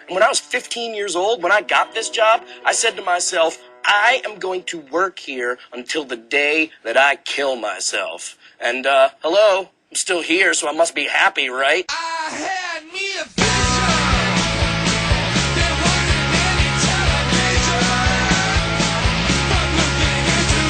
When I was 15 years old, when I got this job, I said to myself, I am going to work here until the day that I kill myself. And, hello, I'm still here, so I must be happy, right? I had me a vision. There wasn't any television. But looking into the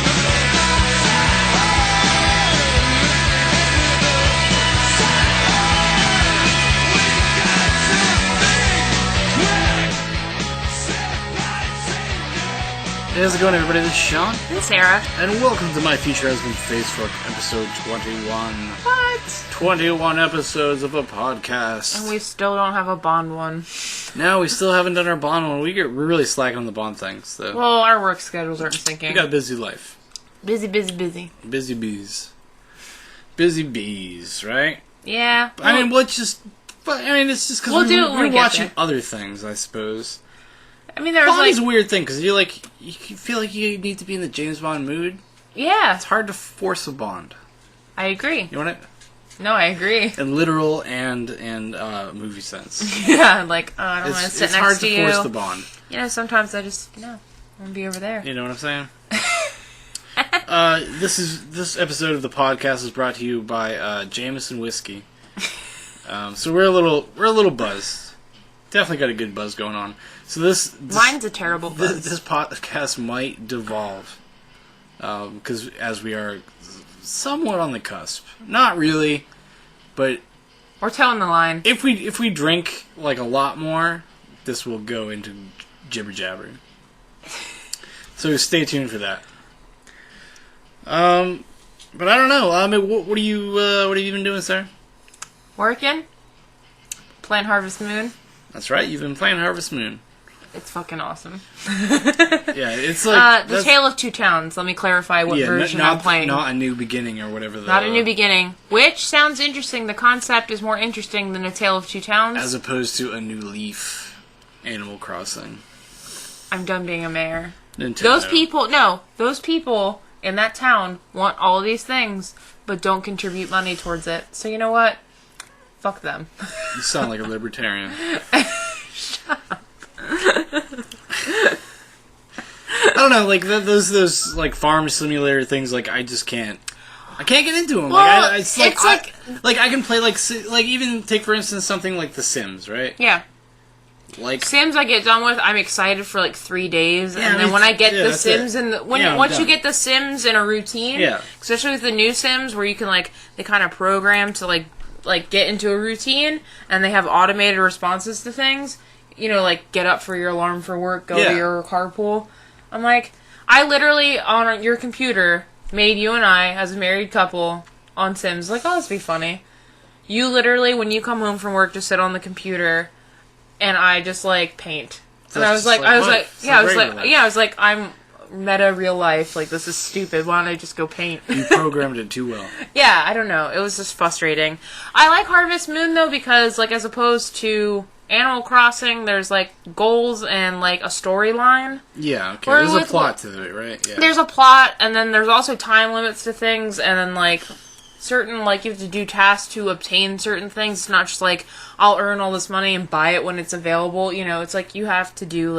Hey, how's it going, everybody? This is Shaun. This is Sarah. And welcome to My Future Husband Facebook, episode 21. What? 21 episodes of a podcast. And we still don't have a Bond one. No, we still haven't done our Bond one. We're really slacking on the Bond things, though. Well, our work schedules aren't syncing. We got a busy life. Busy. Busy bees. Busy bees, right? Yeah. I mean, it's just because we're watching other things, I suppose. I mean, there's Bond is a weird thing, because you feel like you need to be in the James Bond mood. Yeah. It's hard to force a Bond. I agree. You want it? No, I agree. In literal and movie sense. Yeah, like, I don't want to sit next to you. It's hard to force the Bond. You know, sometimes I just, I want to be over there. You know what I'm saying? This episode of the podcast is brought to you by Jameson Whiskey. So we're a little buzzed. Definitely got a good buzz going on. So mine's a terrible buzz. This podcast might devolve, because as we are somewhat on the cusp. Not really, but we're towing the line. If we drink like a lot more, this will go into jibber jabber. So stay tuned for that. But I don't know. I mean, what are you been doing, sir? Working. Playing Harvest Moon. That's right. You've been playing Harvest Moon. It's fucking awesome. Yeah, it's like The Tale of Two Towns. Let me clarify what version I'm playing. Not A New Beginning or whatever. Not A New Beginning, which sounds interesting. The concept is more interesting than A Tale of Two Towns, as opposed to A New Leaf, Animal Crossing. I'm done being a mayor. Nintendo. Those people in that town want all of these things, but don't contribute money towards it. So you know what? Fuck them. You sound like a libertarian. Shut up. I don't know, like those like farm simulator things. Like I just can't. I can't get into them. Well, like I can play like even take for instance something like The Sims, right? Yeah. Like Sims, I get done with. I'm excited for like 3 days, and then when I get the Sims once you get the Sims in a routine, especially with the new Sims where you can they kind of program to like get into a routine, and they have automated responses to things. You know, like, get up for your alarm for work, go to your carpool. I'm like, I literally, on your computer, made you and I, as a married couple, on Sims. Like, oh, this would be funny. You literally, when you come home from work, just sit on the computer, and I just, paint. And I was like, I'm meta real life. Like, this is stupid. Why don't I just go paint? You programmed it too well. Yeah, I don't know. It was just frustrating. I like Harvest Moon, though, because, as opposed to Animal Crossing, there's goals and a storyline. Yeah, okay. There's a plot to it, right? Yeah. There's a plot, and then there's also time limits to things, and then certain you have to do tasks to obtain certain things. It's not just I'll earn all this money and buy it when it's available. You know, it's you have to do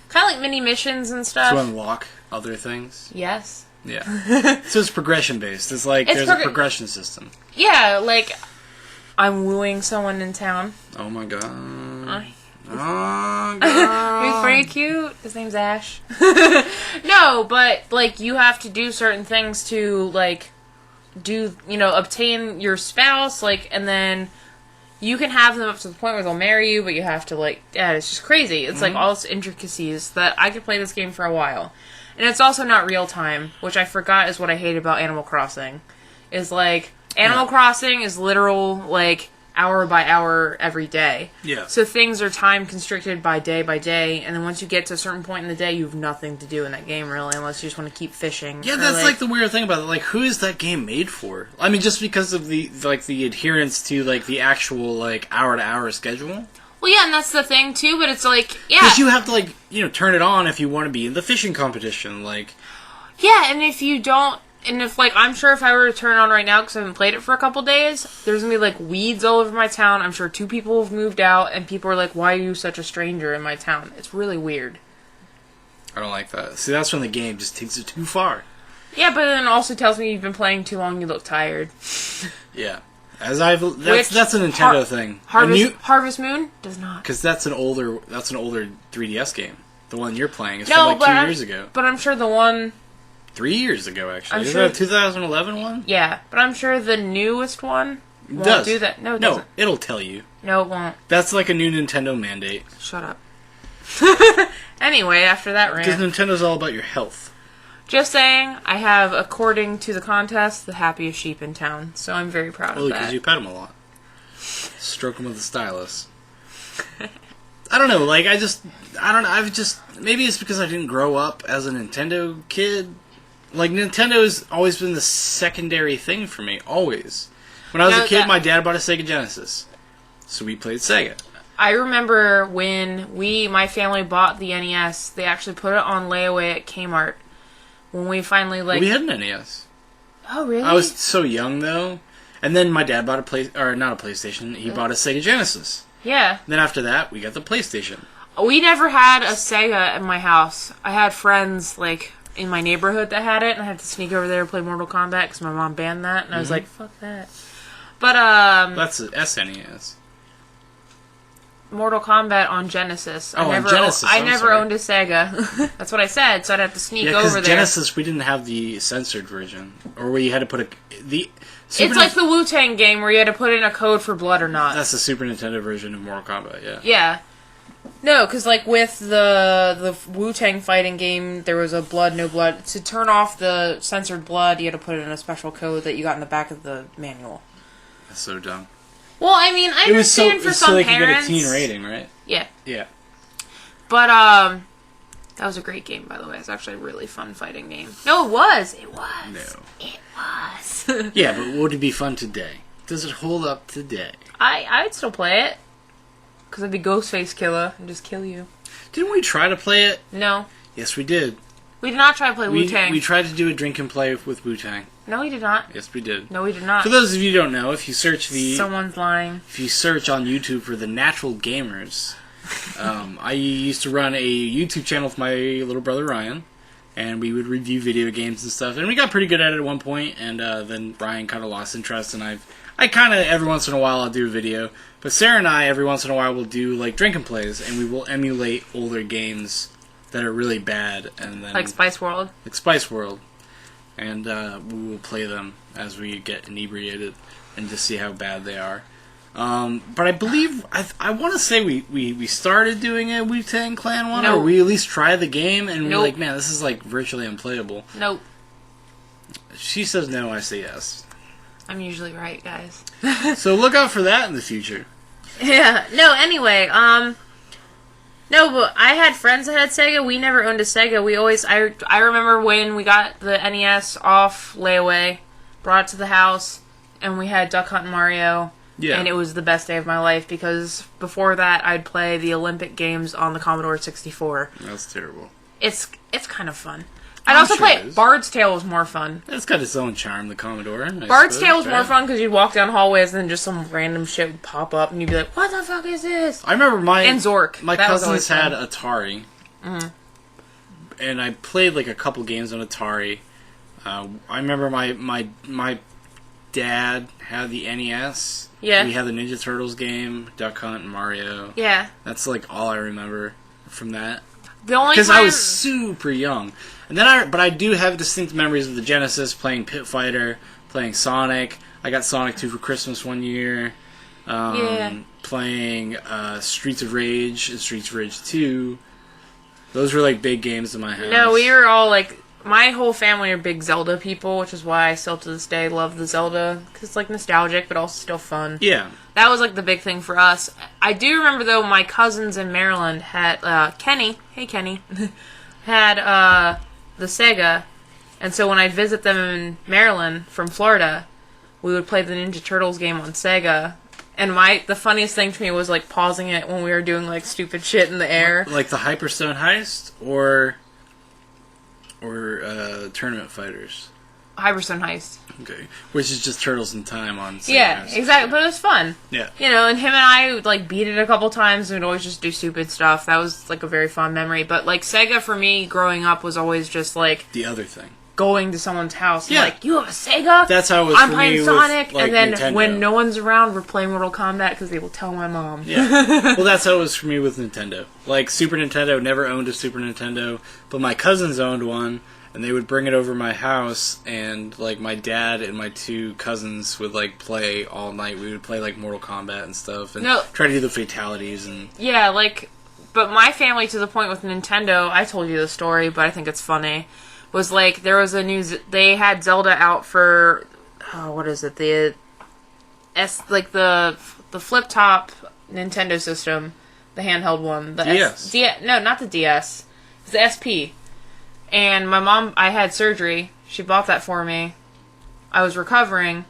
kind of like mini missions and stuff to unlock other things. Yes. Yeah. So it's progression based. It's there's a progression system. Yeah, I'm wooing someone in town. Oh my god. Oh god. He's pretty cute. His name's Ash. No, but you have to do certain things to obtain your spouse, and then you can have them up to the point where they'll marry you, but you have to it's just crazy. It's all this intricacies that I could play this game for a while. And it's also not real time, which I forgot is what I hate about Animal Crossing. Is Animal Crossing is literal, hour by hour every day. Yeah. So things are time constricted by day, and then once you get to a certain point in the day, you have nothing to do in that game, really, unless you just want to keep fishing. Yeah, that's the weird thing about it. Who is that game made for? I mean, just because of the adherence to, the actual, hour-to-hour schedule? Well, yeah, and that's the thing, too, but it's yeah. Because you have to, turn it on if you want to be in the fishing competition, Yeah, and if you don't And if, like, I'm sure if I were to turn it on right now, because I haven't played it for a couple days, there's going to be, like, weeds all over my town. I'm sure 2 people have moved out, and people are like, why are you such a stranger in my town? It's really weird. I don't like that. See, that's when the game just takes it too far. Yeah, but then it also tells me you've been playing too long, you look tired. Yeah. That's a Nintendo thing. Harvest Moon does not. Because that's an older 3DS game. The one you're playing is from like 2 years ago. But I'm sure the one... 3 years ago, actually. Is sure that a 2011 one? Yeah, but I'm sure the newest one won't do that. No, it doesn't. No, it'll tell you. No, it won't. That's like a new Nintendo mandate. Shut up. Anyway, after that rant... Because Nintendo's all about your health. Just saying, I have, according to the contest, the happiest sheep in town. So I'm very proud of that. Because you pet them a lot. Stroke them with a stylus. I don't know, like, maybe it's because I didn't grow up as a Nintendo kid. Like, Nintendo's always been the secondary thing for me, always. When I was a kid, my dad bought a Sega Genesis. So we played Sega. I remember when my family bought the NES, they actually put it on layaway at Kmart. When we finally, like... We had an NES. Oh, really? I was so young, though. And then my dad bought not a PlayStation, he bought a Sega Genesis. Yeah. And then after that, we got the PlayStation. We never had a Sega in my house. I had friends, like, in my neighborhood that had it, and I had to sneak over there and play Mortal Kombat because my mom banned that, and I was like, fuck that. But, That's an SNES. Mortal Kombat on Genesis. Genesis. I never owned a Sega. That's what I said, so I'd have to sneak over there. Genesis, we didn't have the censored version. Or where you had to put it's like the Wu-Tang game where you had to put in a code for blood or not. That's the Super Nintendo version of Mortal Kombat, yeah. Yeah. No, because like with the Wu-Tang fighting game, there was a blood, no blood. To turn off the censored blood, you had to put it in a special code that you got in the back of the manual. That's so dumb. Well, I mean, I understand for some so they parents. could get a teen rating, right? Yeah. Yeah. But, that was a great game, by the way. It's actually a really fun fighting game. No, it was. It was. No. It was. Yeah, but would it be fun today? Does it hold up today? I'd still play it. Because I'd be Ghostface Killer and just kill you. Didn't we try to play it? No. Yes, we did. We did not try to play Wu-Tang. We tried to do a drink and play with Wu-Tang. No, we did not. Yes, we did. No, we did not. For those of you who don't know, if you search Someone's lying. If you search on YouTube for The Natural Gamers, I used to run a YouTube channel with my little brother Ryan, and we would review video games and stuff, and we got pretty good at it at one point, and then Ryan kind of lost interest, and I kind of, every once in a while, I'll do a video, but Sarah and I, every once in a while, will do, like, drink and plays, and we will emulate older games that are really bad, and then... Like Spice World? Like Spice World. And we will play them as we get inebriated and just see how bad they are. But I believe, I want to say we started doing a Wu-Tang Clan one, or we at least tried the game, and we're like, man, this is like virtually unplayable. Nope. She says no, I say yes. I'm usually right, guys. So look out for that in the future. Yeah. No, anyway, no, but I had friends that had Sega. We never owned a Sega. We always... I remember when we got the NES off layaway, brought it to the house, and we had Duck Hunt and Mario. Yeah. And it was the best day of my life, because before that, I'd play the Olympic Games on the Commodore 64. That's terrible. It's kind of fun. I'd also play... Bard's Tale was more fun. It's got its own charm, the Commodore. Bard's Tale was more fun because you'd walk down hallways and then just some random shit would pop up and you'd be like, what the fuck is this? I remember and Zork. My cousins had Atari. Mm-hmm. And I played like a couple games on Atari. I remember my dad had the NES. Yeah. We had the Ninja Turtles game, Duck Hunt, and Mario. Yeah. That's like all I remember from that. The only because I was super young. And then but I do have distinct memories of the Genesis, playing Pit Fighter, playing Sonic. I got Sonic 2 for Christmas one year. Playing Streets of Rage and Streets of Rage 2. Those were like big games in my house. No, we were all like, my whole family are big Zelda people, which is why I still to this day love the Zelda, because it's like nostalgic but also still fun. Yeah. That was like the big thing for us. I do remember though my cousins in Maryland had, Kenny, hey Kenny, had the Sega, and so when I'd visit them in Maryland from Florida, we would play the Ninja Turtles game on Sega. And the funniest thing to me was like pausing it when we were doing like stupid shit in the air. Like the Hyperstone Heist or Tournament Fighters. Hyperstone Heist. Okay. Which is just Turtles in Time on Sega. Yeah, exactly. But it was fun. Yeah. You know, and him and I would, like, beat it a couple times and we'd always just do stupid stuff. That was, like, a very fond memory. But, like, Sega for me growing up was always just, like... The other thing. Going to someone's house and yeah. like, you have a Sega? That's how it was I'm for playing me Sonic, with, like, and then Nintendo. when no one's around, we're playing Mortal Kombat because they will tell my mom. Yeah. Well, that's how it was for me with Nintendo. Like, Super Nintendo, never owned a Super Nintendo, but my cousins owned one, and they would bring it over my house, and, like, my dad and my two cousins would, like, play all night. We would play, like, Mortal Kombat and stuff, and try to do the fatalities, and... Yeah, like, but my family, to the point with Nintendo, I told you the story, but I think it's funny, was, like, there was a new... They had Zelda out for... Oh, what is it? The... the flip-top Nintendo system. The handheld one. The DS. No, not the DS. It's the SP. And my mom... I had surgery. She bought that for me. I was recovering.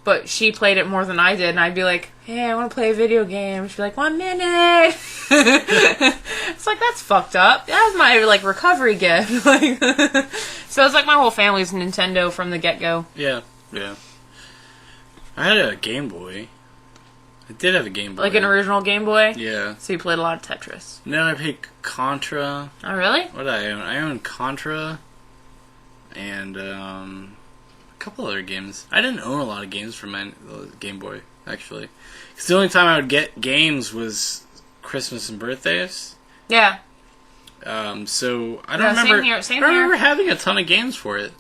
But she played it more than I did. And I'd be like, hey, I want to play a video game. She'd be like, 1 minute. It's like, that's fucked up. That was my, like, recovery gift. Like, so it's like my whole family's Nintendo from the get-go. Yeah, yeah. I had a Game Boy. I did have a Game Boy. Like an original Game Boy? Yeah. So you played a lot of Tetris. And then I played Contra. Oh, really? What did I own? I owned Contra. And, a couple other games. I didn't own a lot of games for my Game Boy, actually. Because the only time I would get games was Christmas and birthdays. Yeah. So I don't remember. Same I don't remember here. having a ton of games for it.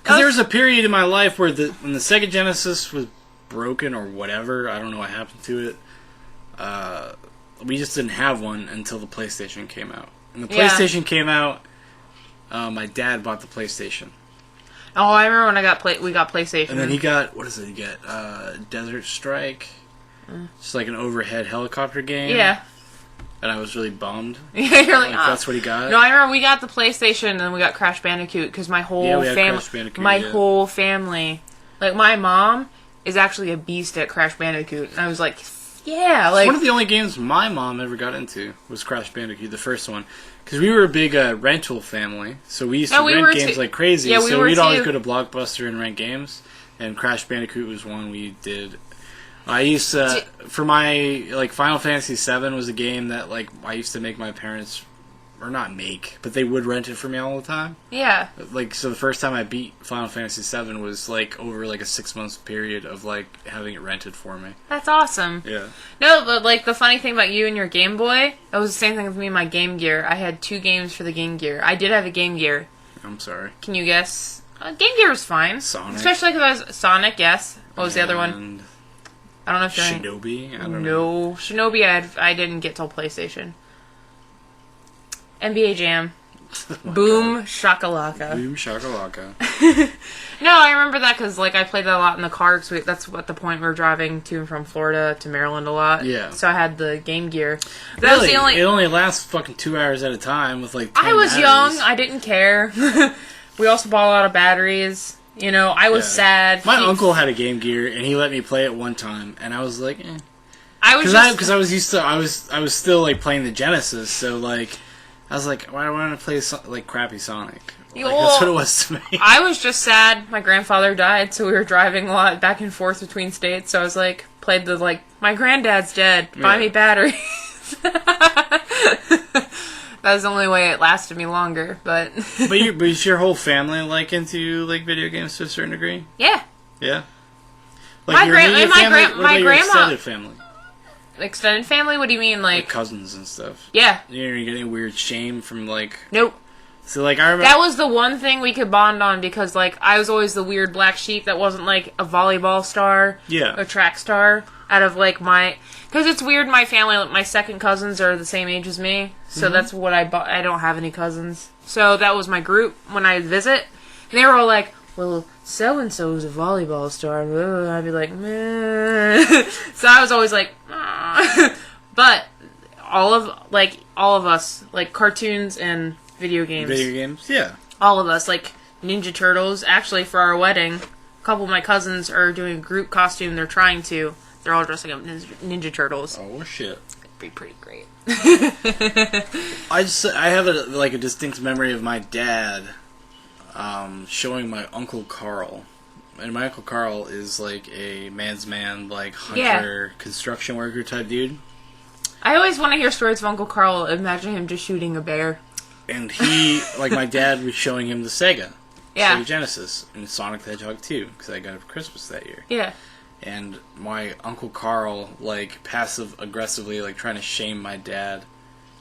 Because there was a period in my life where when the Sega Genesis was broken or whatever, I don't know what happened to it. We just didn't have one until the PlayStation came out. And the PlayStation came out. My dad bought the PlayStation. Oh, I remember when we got PlayStation. And then he got, what does it get? Desert Strike. It's like an overhead helicopter game. Yeah. And I was really bummed. Yeah, you're like, that's what he got. No, I remember we got the PlayStation and then we got Crash Bandicoot because my whole whole family, like my mom is actually a beast at Crash Bandicoot. And I was like, yeah, like one of the only games my mom ever got into was Crash Bandicoot, the first one. Because we were a big rental family, so we used to rent games like crazy. Yeah, so we'd always go to Blockbuster and rent games, and Crash Bandicoot was one we did. I used to, for my, like, Final Fantasy VII was a game that, like, I used to make my parents, or not make, but they would rent it for me all the time. Yeah. Like, so the first time I beat Final Fantasy VII was, like, over, like, a 6-month period of, like, having it rented for me. That's awesome. Yeah. No, but, like, the funny thing about you and your Game Boy, it was the same thing with me and my Game Gear. I had 2 games for the Game Gear. I did have a Game Gear. I'm sorry. Can you guess? Game Gear was fine. Sonic. Especially because I was... Sonic, yes. What was the other one? I don't know if you're... Shinobi? I don't know. No. Shinobi I didn't get till PlayStation. NBA Jam. Boom shakalaka. Boom shakalaka. No, I remember that because, like, I played that a lot in the car. Cause that's at the point we were driving to and from Florida to Maryland a lot. Yeah. So I had the Game Gear. That Really? was the only... It only lasts fucking 2 hours at a time with, like, 10 I was batteries. young. I didn't care. We also bought a lot of batteries. You know, I was sad. My uncle had a Game Gear, and he let me play it one time, and I was like, eh. I was Because I was used to... I was still, like, playing the Genesis, so, like... I was like, why do I want to play, like, crappy Sonic? Like, that's what it was to me. I was just sad. My grandfather died, so we were driving a lot back and forth between states, so I was like, played the, like, my granddad's dead. Buy me batteries. That was the only way it lasted me longer, but... but is your whole family, like, into, like, video games to a certain degree? Yeah. Yeah? My Like, your immediate family? What about your grandma... extended family? Extended family? What do you mean, Like cousins and stuff. Yeah. You know, you get any weird shame from, like... Nope. So, like, I remember... That was the one thing we could bond on because, like, I was always the weird black sheep that wasn't, like, a volleyball star. Yeah. A track star. Out of, like, my... Because it's weird, my family, my second cousins are the same age as me. So that's what I bought. I don't have any cousins. So that was my group when I visit. And they were all like, well, so-and-so's a volleyball star. And I'd be like, meh. So I was always like, ah. But all of us, like, cartoons and video games. Video games? Yeah. All of us, like, Ninja Turtles. Actually, for our wedding, a couple of my cousins are doing a group costume. They're trying to. They're all dressing up Ninja Turtles. Oh, shit. It'd be pretty great. I have a distinct memory of my dad. showing my Uncle Carl. And my Uncle Carl is like a man's man, like hunter, construction worker type dude. I always want to hear stories of Uncle Carl. Imagine him just shooting a bear. And he, like my dad was showing him the Sega Genesis, and Sonic the Hedgehog 2, because I got it for Christmas that year. Yeah. And my Uncle Carl, like, passive-aggressively, like, trying to shame my dad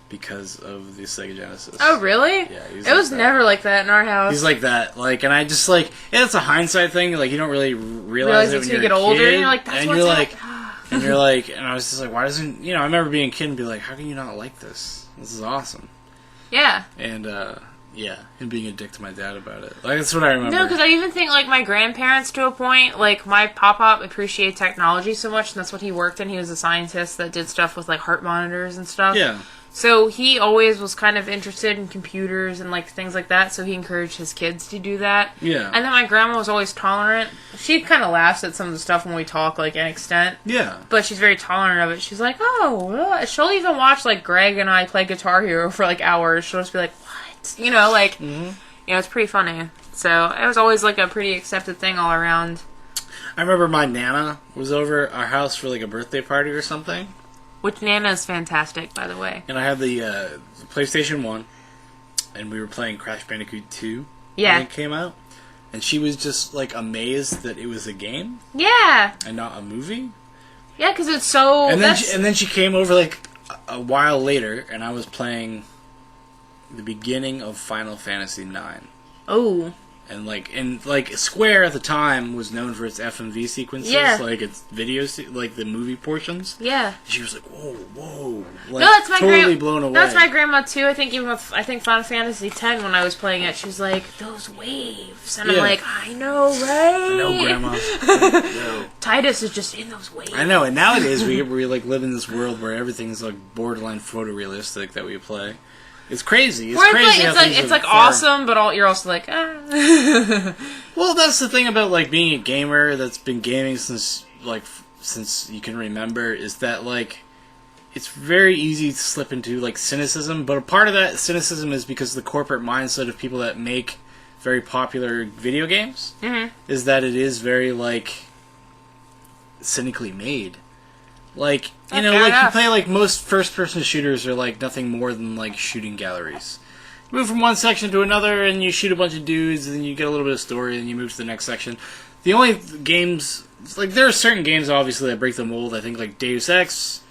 because of the Sega Genesis. Oh, really? Yeah, it was never like that in our house. He's like that, like, and I just, like, it's a hindsight thing, like, you don't really realize it when you you're get a older, kid, and you're like, that's and what's you're like, happening. and you're like, and I was just like, why doesn't, I remember being a kid and be like, how can you not like this? This is awesome. Yeah. And, and being a dick to my dad about it. Like, that's what I remember. No, because I even think, like, my grandparents, to a point, like, my pop-up appreciated technology so much, and that's what he worked in. He was a scientist that did stuff with, like, heart monitors and stuff. Yeah. So he always was kind of interested in computers and, like, things like that, so he encouraged his kids to do that. Yeah. And then my grandma was always tolerant. She kind of laughs at some of the stuff when we talk, like, an extent. Yeah. But she's very tolerant of it. She's like, she'll even watch, like, Greg and I play Guitar Hero for, like, hours. She'll just be like, what? Like, it's pretty funny. So it was always, like, a pretty accepted thing all around. I remember my Nana was over our house for, like, a birthday party or something. Which Nana is fantastic, by the way. And I had the PlayStation 1, and we were playing Crash Bandicoot 2 when it came out. And she was just, like, amazed that it was a game. Yeah. And not a movie. Yeah, because it's so... And then she came over, like, a while later, and I was playing the beginning of Final Fantasy IX. Oh. And Square at the time was known for its FMV sequences, like its videos, like the movie portions. Yeah. And she was like, whoa, like, no, that's my totally blown away. That's my grandma too. I think even with Final Fantasy X when I was playing it, she was like, those waves, and I'm like, I know, right? I know, Grandma. No. Titus is just in those waves. I know, and nowadays we like live in this world where everything's like borderline photorealistic that we play. It's crazy. It's crazy. It's like awesome, but you're also like, ah. Well, that's the thing about like being a gamer that's been gaming since you can remember, is that like it's very easy to slip into like cynicism. But a part of that cynicism is because of the corporate mindset of people that make very popular video games is that it is very like cynically made. Like, you play, like, most first-person shooters are, like, nothing more than, like, shooting galleries. You move from one section to another, and you shoot a bunch of dudes, and then you get a little bit of story, and you move to the next section. The only games... Like, there are certain games, obviously, that break the mold. I think, like, Deus Ex.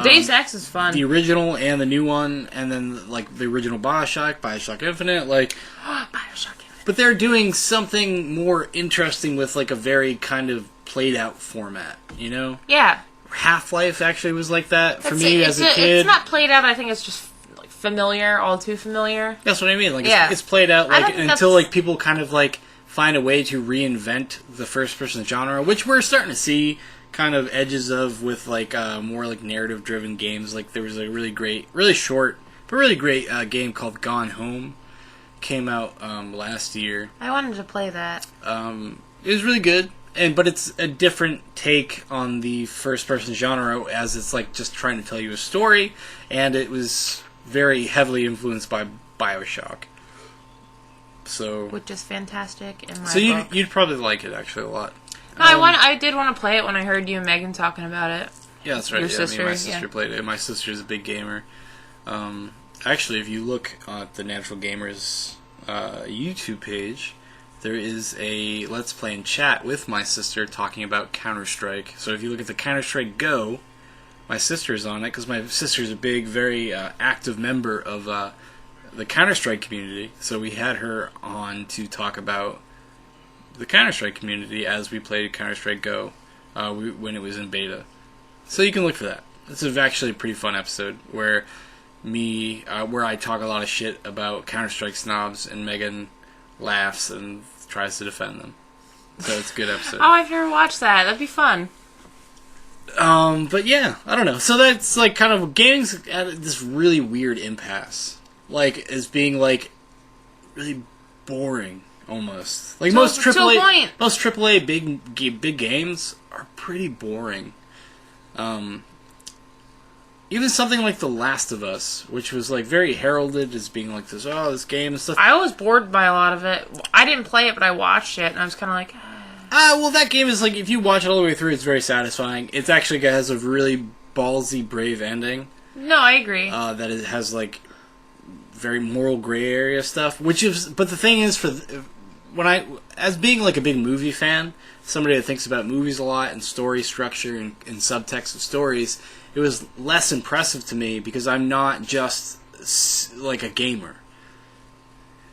Deus Ex is fun. The original and the new one, and then, like, the original Bioshock Infinite, like... Bioshock Infinite. But they're doing something more interesting with, like, a very kind of played-out format, you know? Yeah. Half-Life actually was like that for me as a kid. It's not played out. I think it's just like familiar, all too familiar. That's what I mean. Like it's played out like until like people kind of like find a way to reinvent the first-person genre, which we're starting to see kind of edges of with like more like narrative-driven games. Like there was a really great, really short, but really great game called Gone Home. Came out last year. I wanted to play that. It was really good. But it's a different take on the first-person genre, as it's like just trying to tell you a story, and it was very heavily influenced by Bioshock. So, which is fantastic in my so book. you'd probably like it actually a lot. No, I did want to play it when I heard you and Megan talking about it. Yeah, that's right. Your sister, my sister played it. My sister's a big gamer. Actually, if you look at the Natural Gamers YouTube page, there is a Let's Play and chat with my sister talking about Counter-Strike. So if you look at the Counter-Strike Go, my sister's on it, because my sister's a big, very active member of the Counter-Strike community. So we had her on to talk about the Counter-Strike community as we played Counter-Strike Go when it was in beta. So you can look for that. It's actually a pretty fun episode where I talk a lot of shit about Counter-Strike snobs, and Megan laughs and tries to defend them. So it's a good episode. Oh, I've never watched that. That'd be fun. But yeah, I don't know. So that's like kind of gaming's at this really weird impasse. Like as being like really boring almost. Like most AAA big games are pretty boring. even something like The Last of Us, which was like very heralded as being like this game and stuff. I was bored by a lot of it. I didn't play it, but I watched it, and I was kind of like... Well, that game is like, if you watch it all the way through, it's very satisfying. It actually has a really ballsy, brave ending. No, I agree. That it has like very moral gray area stuff, but the thing is, as being like a big movie fan, somebody that thinks about movies a lot and story structure and subtext of stories, it was less impressive to me because I'm not just like a gamer.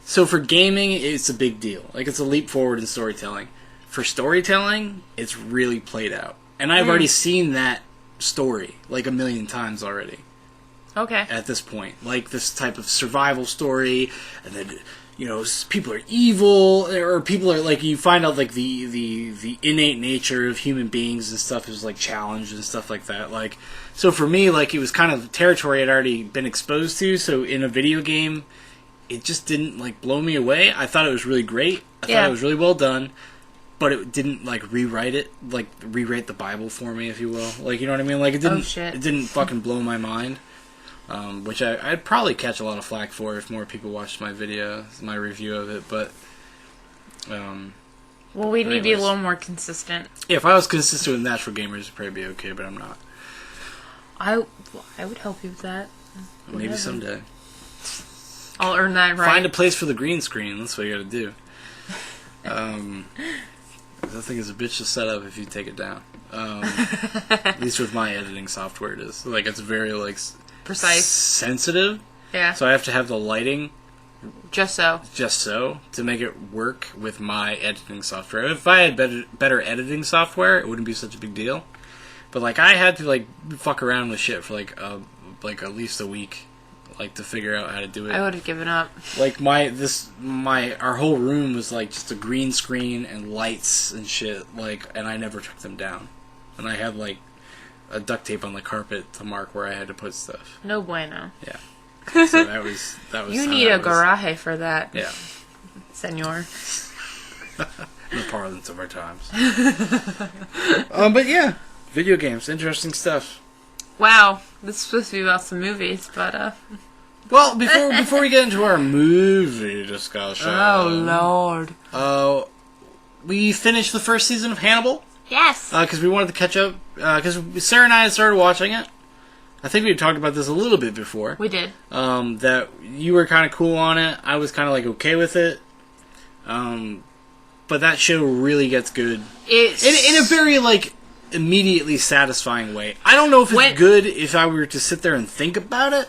So for gaming, it's a big deal. Like, it's a leap forward in storytelling. For storytelling, it's really played out. And I've already seen that story like 1 million times already. Okay. At this point. Like, this type of survival story, and then, people are evil, or people are, like, you find out, like, the innate nature of human beings and stuff is, like, challenged and stuff like that. Like, so for me, like, it was kind of territory I'd already been exposed to, so in a video game, it just didn't, like, blow me away. I thought it was really great. I thought it was really well done. But it didn't, like, rewrite the Bible for me, if you will. Like, you know what I mean? Like, it didn't fucking blow my mind. Which I'd probably catch a lot of flack for if more people watched my review of it, but... well, we need to be a little more consistent. Yeah, if I was consistent with natural gamers, it'd probably be okay, but I'm not. I would help you with that. Maybe someday. I'll earn that right. Find a place for the green screen, that's what you gotta do. That thing is a bitch to set up if you take it down. At least with my editing software it is. Like, it's very, like... precise. Sensitive. Yeah. So I have to have the lighting... Just so. To make it work with my editing software. If I had better editing software, it wouldn't be such a big deal. But, like, I had to, like, fuck around with shit for, like at least a week. Like, to figure out how to do it. I would have given up. Like, our whole room was, like, just a green screen and lights and shit, like, and I never took them down. And I had, like, a duct tape on the carpet to mark where I had to put stuff. No bueno. Yeah. So that was you need a garage for that. Yeah. Senor. In the parlance of our times. But yeah. Video games. Interesting stuff. Wow. This is supposed to be about some movies, but, Well, before we get into our movie discussion... Oh, Lord. We finished the first season of Hannibal. Yes. Because we wanted to catch up. Because Sarah and I had started watching it. I think we had talked about this a little bit before. We did. That you were kind of cool on it. I was kind of, like, okay with it. But that show really gets good. In a very, like... immediately satisfying way. I don't know if it's good if I were to sit there and think about it.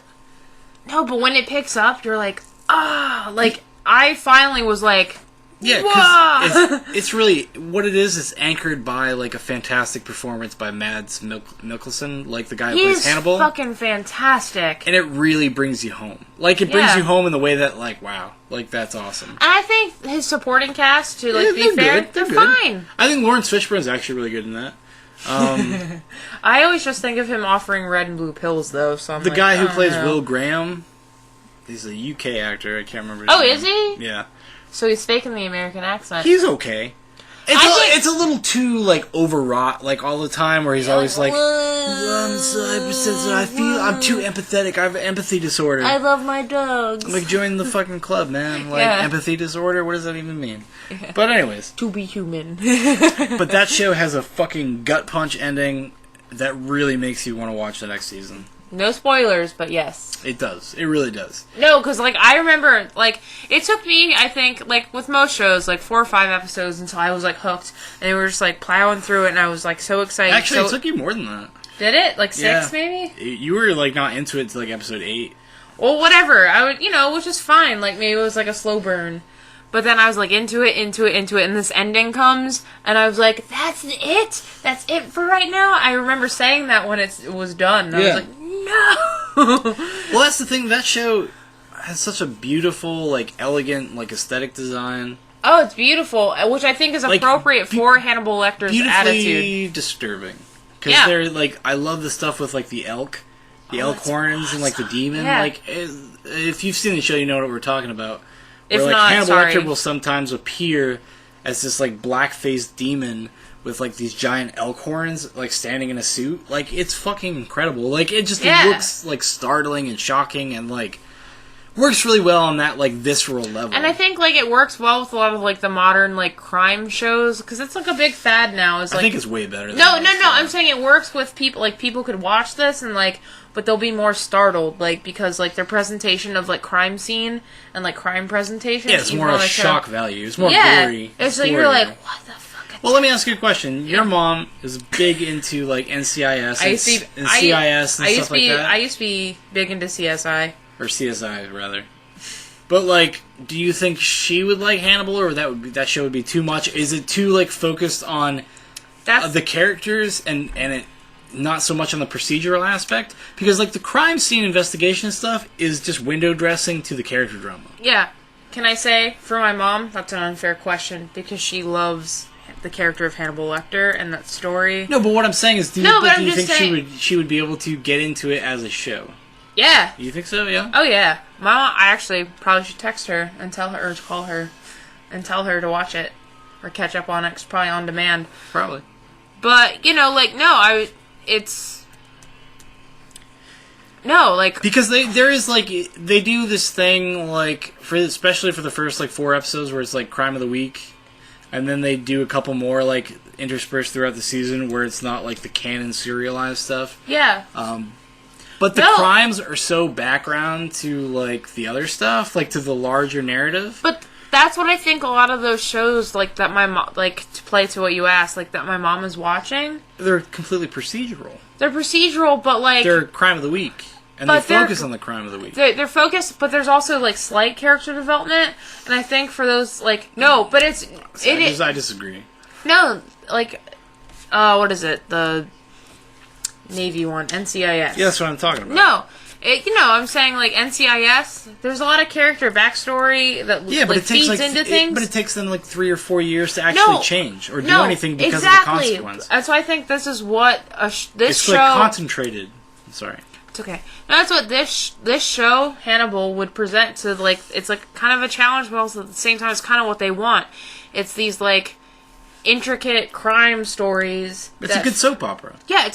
No, but when it picks up, you're like, like, I finally was like, yeah, because it's really, what it is, it's anchored by, like, a fantastic performance by Mads Mikkelsen, like the guy who plays Hannibal. He's fucking fantastic. And it really brings you home. Like, it brings you home in the way that, like, wow, like, that's awesome. And I think his supporting cast, to, like, be fair, they're fine. I think Lawrence Fishburne's actually really good in that. I always just think of him offering red and blue pills, though. So I'm the guy who plays Will Graham, he's a UK actor. I can't remember his name. Is he? Yeah. So he's faking the American accent. He's okay. It's a little too, like, overwrought, like, all the time, where he's always like, I'm so hypersensitive, I'm too empathetic, I have an empathy disorder. I love my dogs. Like, join the fucking club, man. Like, empathy disorder, what does that even mean? Yeah. But anyways. To be human. But that show has a fucking gut punch ending that really makes you want to watch the next season. No spoilers, but yes. It does. It really does. No, because, like, I remember, like, it took me, I think, like, with most shows, like, 4 or 5 episodes until I was, like, hooked. And we were just, like, plowing through it, and I was, like, so excited. Actually, it took you more than that. Did it? Like, 6, maybe? You were, like, not into it until, like, episode 8. Well, whatever. I would, which is fine. Like, maybe it was, like, a slow burn. But then I was, like, into it, and this ending comes, and I was like, that's it? That's it for right now? I remember saying that when it was done, and I was like, no! Well, that's the thing, that show has such a beautiful, like, elegant, like, aesthetic design. Oh, it's beautiful, which I think is appropriate for Hannibal Lecter's attitude. Beautifully disturbing. Because they're, like, I love the stuff with, like, the elk horns, awesome. And, like, the demon. Yeah. Like, if you've seen the show, you know what we're talking about. Where, If like, not, Hannibal sorry. Lecter will sometimes appear as this, like, black-faced demon with like these giant elk horns, like standing in a suit. Like, it's fucking incredible. Like, it just Yeah. it looks like startling and shocking, and like works really well on that like visceral level. And I think like it works well with a lot of like the modern like crime shows because it's like a big fad now. Is like, I think it's way better. Than no. most I'm saying it works with people. Like people could watch this and like, but they'll be more startled, like because like their presentation of like crime scene and like crime presentations. Yeah, it's more of a shock value. It's more yeah, gory. it's like you're like, what the fuck? Well, let me ask you a question. Your mom is big into like NCIS and CIS and stuff like that. I used to be big into CSI. Or CSI, rather. But, like, do you think she would like Hannibal, or that show would be too much? Is it too, like, focused on the characters and it not so much on the procedural aspect? Because, like, the crime scene investigation stuff is just window dressing to the character drama. Yeah. Can I say, for my mom, that's an unfair question, because she loves the character of Hannibal Lecter and that story. No, but what I'm saying is, do you think she would be able to get into it as a show? Yeah. You think so? Yeah. Oh yeah. Mom, I actually probably should text her and tell her, or call her, and tell her to watch it, or catch up on it. 'Cause it's probably on demand. Probably. But like because there is like they do this thing like especially for the first like 4 episodes where it's like crime of the week, and then they do a couple more like interspersed throughout the season where it's not like the canon serialized stuff. Yeah. But the crimes are so background to, like, the other stuff, like, to the larger narrative. But that's what I think a lot of those shows, like, that my mom, like, to play to what you asked, like, that my mom is watching. They're completely procedural. They're procedural, but, like... They're crime of the week. And they focus on the crime of the week. They're focused, but there's also, like, slight character development. And I think for those, like... No, but it's... I disagree. No, like... what is it? The... Navy one, NCIS. Yeah, that's what I'm talking about. No, I'm saying like NCIS. There's a lot of character backstory that feeds into things. But it takes them like 3 or 4 years to actually change or do anything because of the consequence. That's why I think this is what this show. It's like concentrated. Sorry. It's okay. No, that's what this show Hannibal would present to like. It's like kind of a challenge, but also at the same time, it's kind of what they want. It's these like intricate crime stories. It's a good soap opera. Yeah,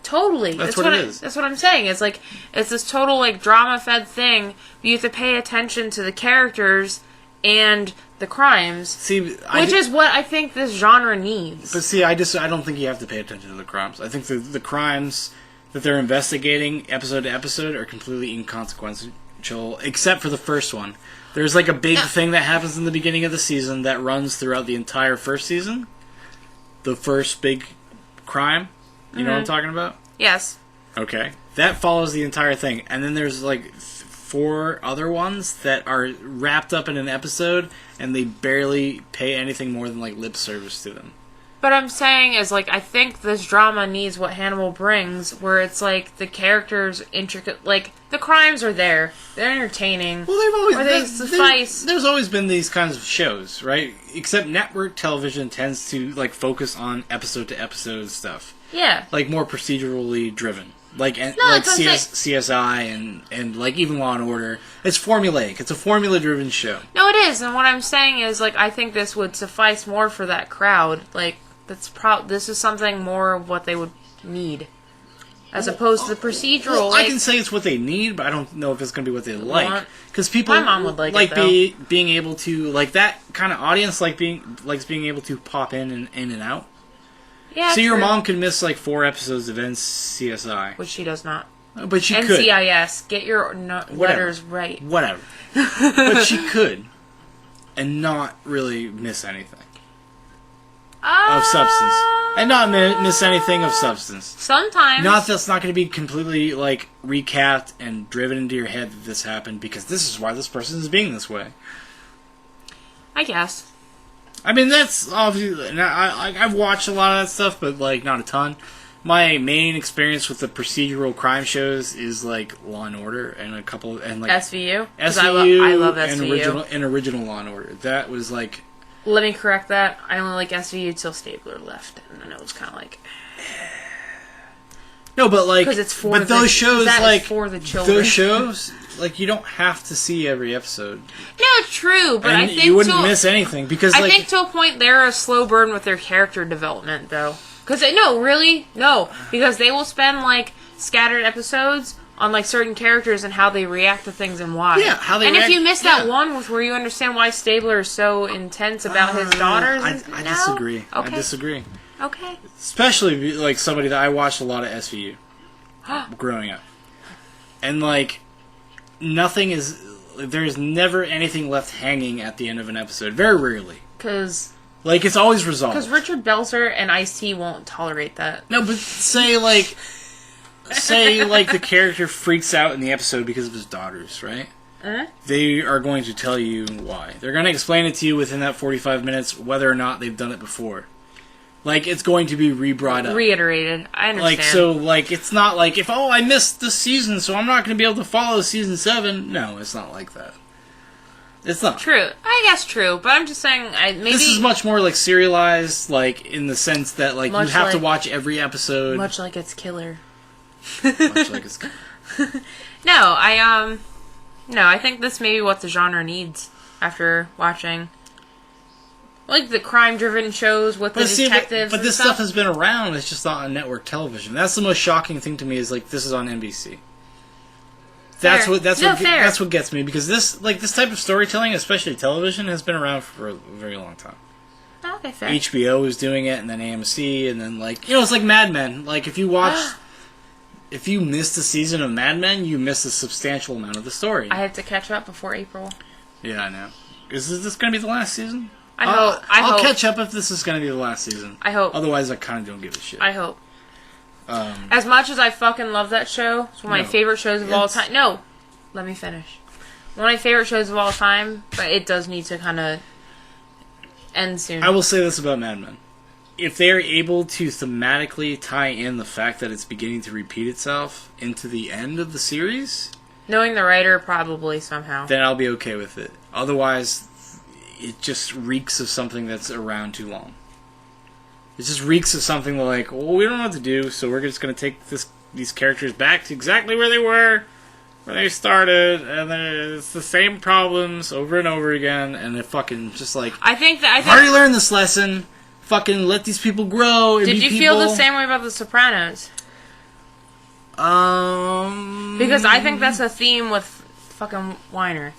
totally. That's what it is. That's what I'm saying. It's like it's this total like drama-fed thing. But you have to pay attention to the characters and the crimes. Which is what I think this genre needs. But see, I don't think you have to pay attention to the crimes. I think the crimes that they're investigating episode to episode are completely inconsequential, except for the first one. There's like a big thing that happens in the beginning of the season that runs throughout the entire first season. The first big crime. You know what I'm talking about? Yes. Okay. That follows the entire thing. And then there's like 4 other ones that are wrapped up in an episode, and they barely pay anything more than like lip service to them. But I'm saying is like I think this drama needs what Hannibal brings, where it's like the characters intricate, like the crimes are there, they're entertaining. Well, they suffice. There's always been these kinds of shows, right? Except network television tends to like focus on episode to episode stuff. Yeah, like more procedurally driven, like CSI and like even Law and Order. It's formulaic. It's a formula-driven show. No, it is, and what I'm saying is like I think this would suffice more for that crowd. Like this is something more of what they would need, as opposed to the procedural. Well, I can say it's what they need, but I don't know if it's going to be what they like. Because people, my mom would like it, being able to like that kind of audience, likes being able to pop in and out. Yeah. So your mom could miss like 4 episodes of NCSI, which she does not. But she could. NCIS, get your letters right. Whatever. But she could, and not really miss anything of substance, and not miss anything of substance. Sometimes. That's not going to be completely like recapped and driven into your head that this happened because this is why this person is being this way. I guess. I mean, that's obviously. I've watched a lot of that stuff, but like not a ton. My main experience with the procedural crime shows is like Law and Order and a couple and like SVU. SVU, I love SVU and original Law and Order. That was like. Let me correct that. I only like SVU till Stabler left, and then it was kind of like. No, but like, because it's for those shows like for the children. Those shows like you don't have to see every episode. No, true, but and I think you wouldn't miss anything because I think to a point they're a slow burn with their character development, though. Because because they will spend like scattered episodes on like certain characters and how they react to things and why. Yeah, how they and react. If you miss that one where you understand why Stabler is so intense about his daughters, I disagree. Okay. I disagree. Okay. Especially like somebody that I watched a lot of SVU growing up, and like nothing is. There's never anything left hanging at the end of an episode. Very rarely. Because like it's always resolved. Because Richard Belzer and Ice-T won't tolerate that. No, but say like the character freaks out in the episode because of his daughters, right? They are going to tell you why. They're going to explain it to you within that 45 minutes, whether or not they've done it before. Like, it's going to be re-brought up. Reiterated. I understand. Like, so, like, it's not like, if, I missed this season, so I'm not going to be able to follow season 7. No, it's not like that. It's not. True. I guess true, but I'm just saying, maybe... This is much more, like, serialized, like, in the sense that, like, you have to watch every episode. Much like it's killer. Much like it's killer. No, I think this may be what the genre needs after watching... Like the crime-driven shows with the detectives. But this stuff has been around. It's just not on network television. That's the most shocking thing to me. Is like this is on NBC. That's what gets me because this type of storytelling, especially television, has been around for a very long time. Okay, fair. HBO was doing it, and then AMC, and then it's like Mad Men. Like if you missed a season of Mad Men, you missed a substantial amount of the story. I have to catch up before April. Yeah, I know. Is this going to be the last season? I'll catch up if this is going to be the last season. I hope. Otherwise, I kind of don't give a shit. I hope. As much as I fucking love that show, it's one of my favorite shows of all time. No, let me finish. One of my favorite shows of all time, but it does need to kind of end soon. I will say this about Mad Men. If they're able to thematically tie in the fact that it's beginning to repeat itself into the end of the series... Knowing the writer, probably, somehow. Then I'll be okay with it. Otherwise... It just reeks of something that's around too long. It just reeks of something like, well, we don't know what to do, so we're just going to take these characters back to exactly where they were, where they started, and then it's the same problems over and over again, and it fucking just like... I already learned this lesson. Fucking let these people grow and be people. Did you feel the same way about The Sopranos? Because I think that's a theme with fucking Weiner.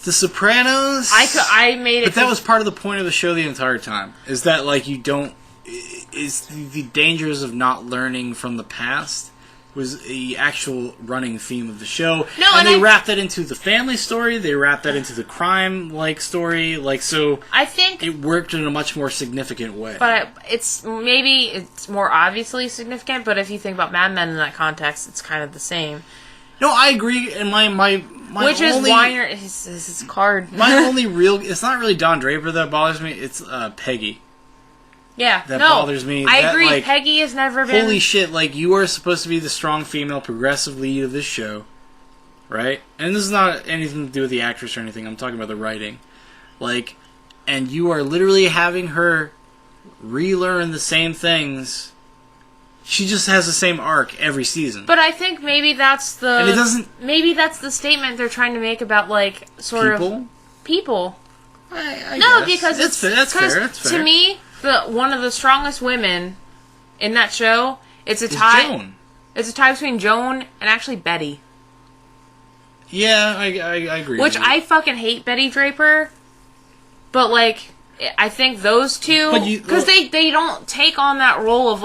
The Sopranos. I made it. But that was part of the point of the show the entire time. Is that like you don't? Is the dangers of not learning from the past was the actual running theme of the show. No, and they wrapped that into the family story. They wrapped that into the crime story. So I think it worked in a much more significant way. But it's more obviously significant. But if you think about Mad Men in that context, it's kind of the same. No, I agree. And my which is Weiner. His card. My only it's not really Don Draper that bothers me. It's Peggy. Yeah, that bothers me. I agree. Peggy has never been. Holy shit! You are supposed to be the strong female progressive lead of this show, right? And this is not anything to do with the actress or anything. I'm talking about the writing. And you are literally having her relearn the same things. She just has the same arc every season. But I think maybe that's the... And it doesn't... Maybe that's the statement they're trying to make about, people. I no, guess. because That's fair. To me, one of the strongest women in that show, it's Joan. It's a tie between Joan and actually Betty. Yeah, I agree. Which I fucking hate Betty Draper, but I think those two, because they don't take on that role of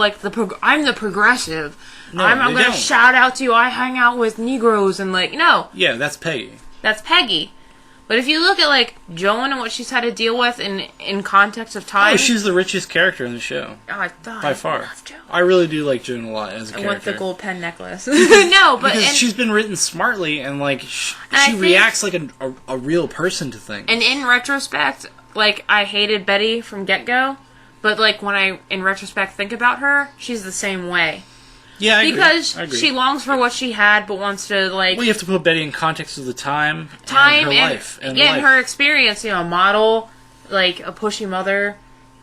I'm the progressive. No, I'm going to shout out to you. I hang out with Negroes and no. Yeah, that's Peggy. That's Peggy. But if you look at Joan and what she's had to deal with in context of time, she's the richest character in the show. By far. I really do like Joan a lot as a character. With the gold pen necklace. No, but she's been written smartly and she reacts like a real person to things. And in retrospect, I hated Betty from get-go, but when I in retrospect think about her, she's the same way. Yeah, I agree. She longs for what she had, but wants to Well, you have to put Betty in context of the time and her life. And her experience, model, a pushy mother,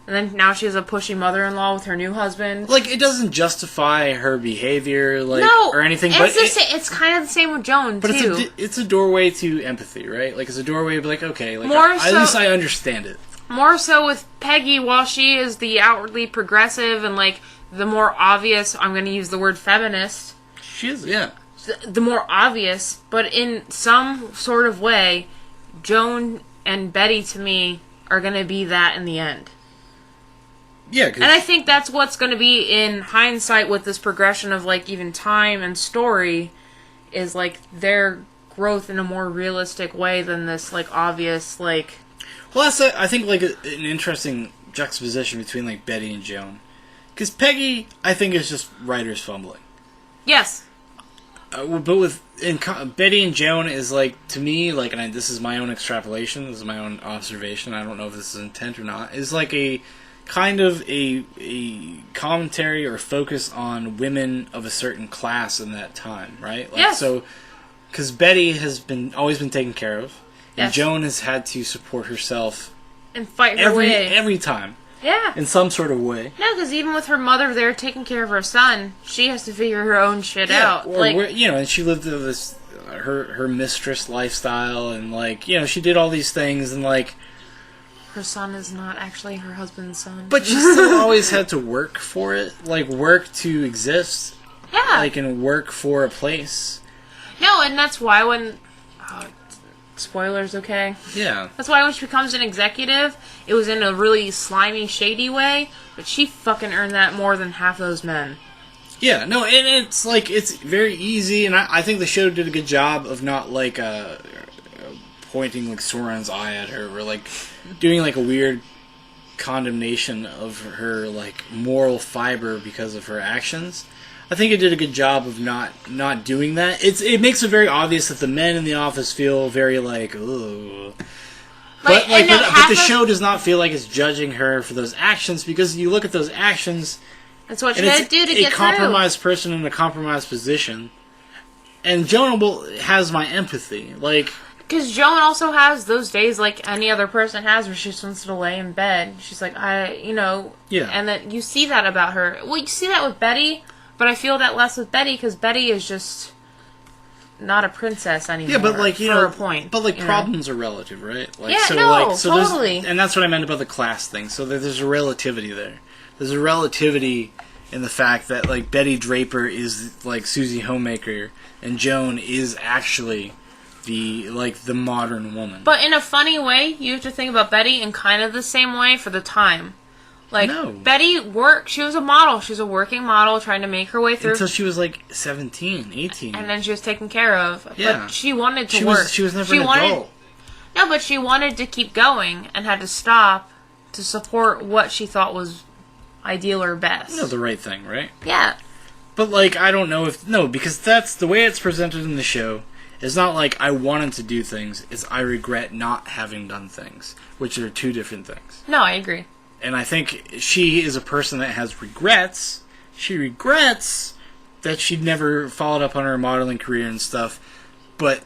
And then now she has a pushy mother-in-law with her new husband. Like, it doesn't justify her behavior, like, or anything, it's but it's kind of the same with Joan, but too. it's a doorway to empathy, right? Like, it's a doorway to be like, okay, like, at least I understand it. More so with Peggy, while she is the outwardly progressive and, like, the more obvious, I'm going to use the word feminist. She is, yeah. The more obvious, but in some sort of way, Joan and Betty, to me, are going to be that in the end. Yeah, and I think that's what's going to be in hindsight with this progression of, like, even time and story, is, like, their growth in a more realistic way than this, like, obvious, like... Well, that's, I think, like, an interesting juxtaposition between, like, Betty and Joan. Because Peggy, I think, is just writers fumbling. Yes. But Betty and Joan is, like, to me, like, and this is my own extrapolation, this is my own observation, I don't know if this is intent or not, is like a kind of a commentary or focus on women of a certain class in that time, right? Like, yes. So, because Betty has always been taken care of, and yes. Joan has had to support herself and fight her way every time. Yeah. In some sort of way. No, because even with her mother there taking care of her son, she has to figure her own shit out. Or, and she lived this her mistress lifestyle, and, like, she did all these things, and, like, her son is not actually her husband's son. But she still always had to work for it. Like, work to exist. Yeah. Like, and work for a place. No, and that's why when... spoilers, okay? Yeah. That's why when she becomes an executive, it was in a really slimy, shady way, but she fucking earned that more than half those men. Yeah, no, and it's, like, it's very easy, and I think the show did a good job of not, like, pointing, like, Sauron's eye at her, or, like, doing, like, a weird condemnation of her, like, moral fiber because of her actions. I think it did a good job of not doing that. It makes it very obvious that the men in the office feel very, like, ugh. But the show does not feel like it's judging her for those actions, because you look at those actions... That's what you gotta do to get through. A compromised person in a compromised position. And Joan has my empathy. Like... Because Joan also has those days like any other person has where she just wants to lay in bed. She's like, Yeah. And that you see that about her. Well, you see that with Betty, but I feel that less with Betty because Betty is just not a princess anymore. Yeah, but like, for a point. But like problems are relative, right? Like, yeah, totally. And that's what I meant about the class thing. So there's a relativity there. There's a relativity in the fact that like Betty Draper is like Susie Homemaker and Joan is actually the modern woman. But in a funny way, you have to think about Betty in kind of the same way for the time. Like, no. Betty worked, she was a model. She was a working model trying to make her way through. Until she was like 17, 18. And then she was taken care of. Yeah. But she wanted to work. She was never an adult. No, but she wanted to keep going and had to stop to support what she thought was ideal or best. The right thing, right? Yeah. But like, I don't know if... No, because that's the way it's presented in the show. It's not like I wanted to do things. It's I regret not having done things, which are two different things. No, I agree. And I think she is a person that has regrets. She regrets that she'd never followed up on her modeling career and stuff. But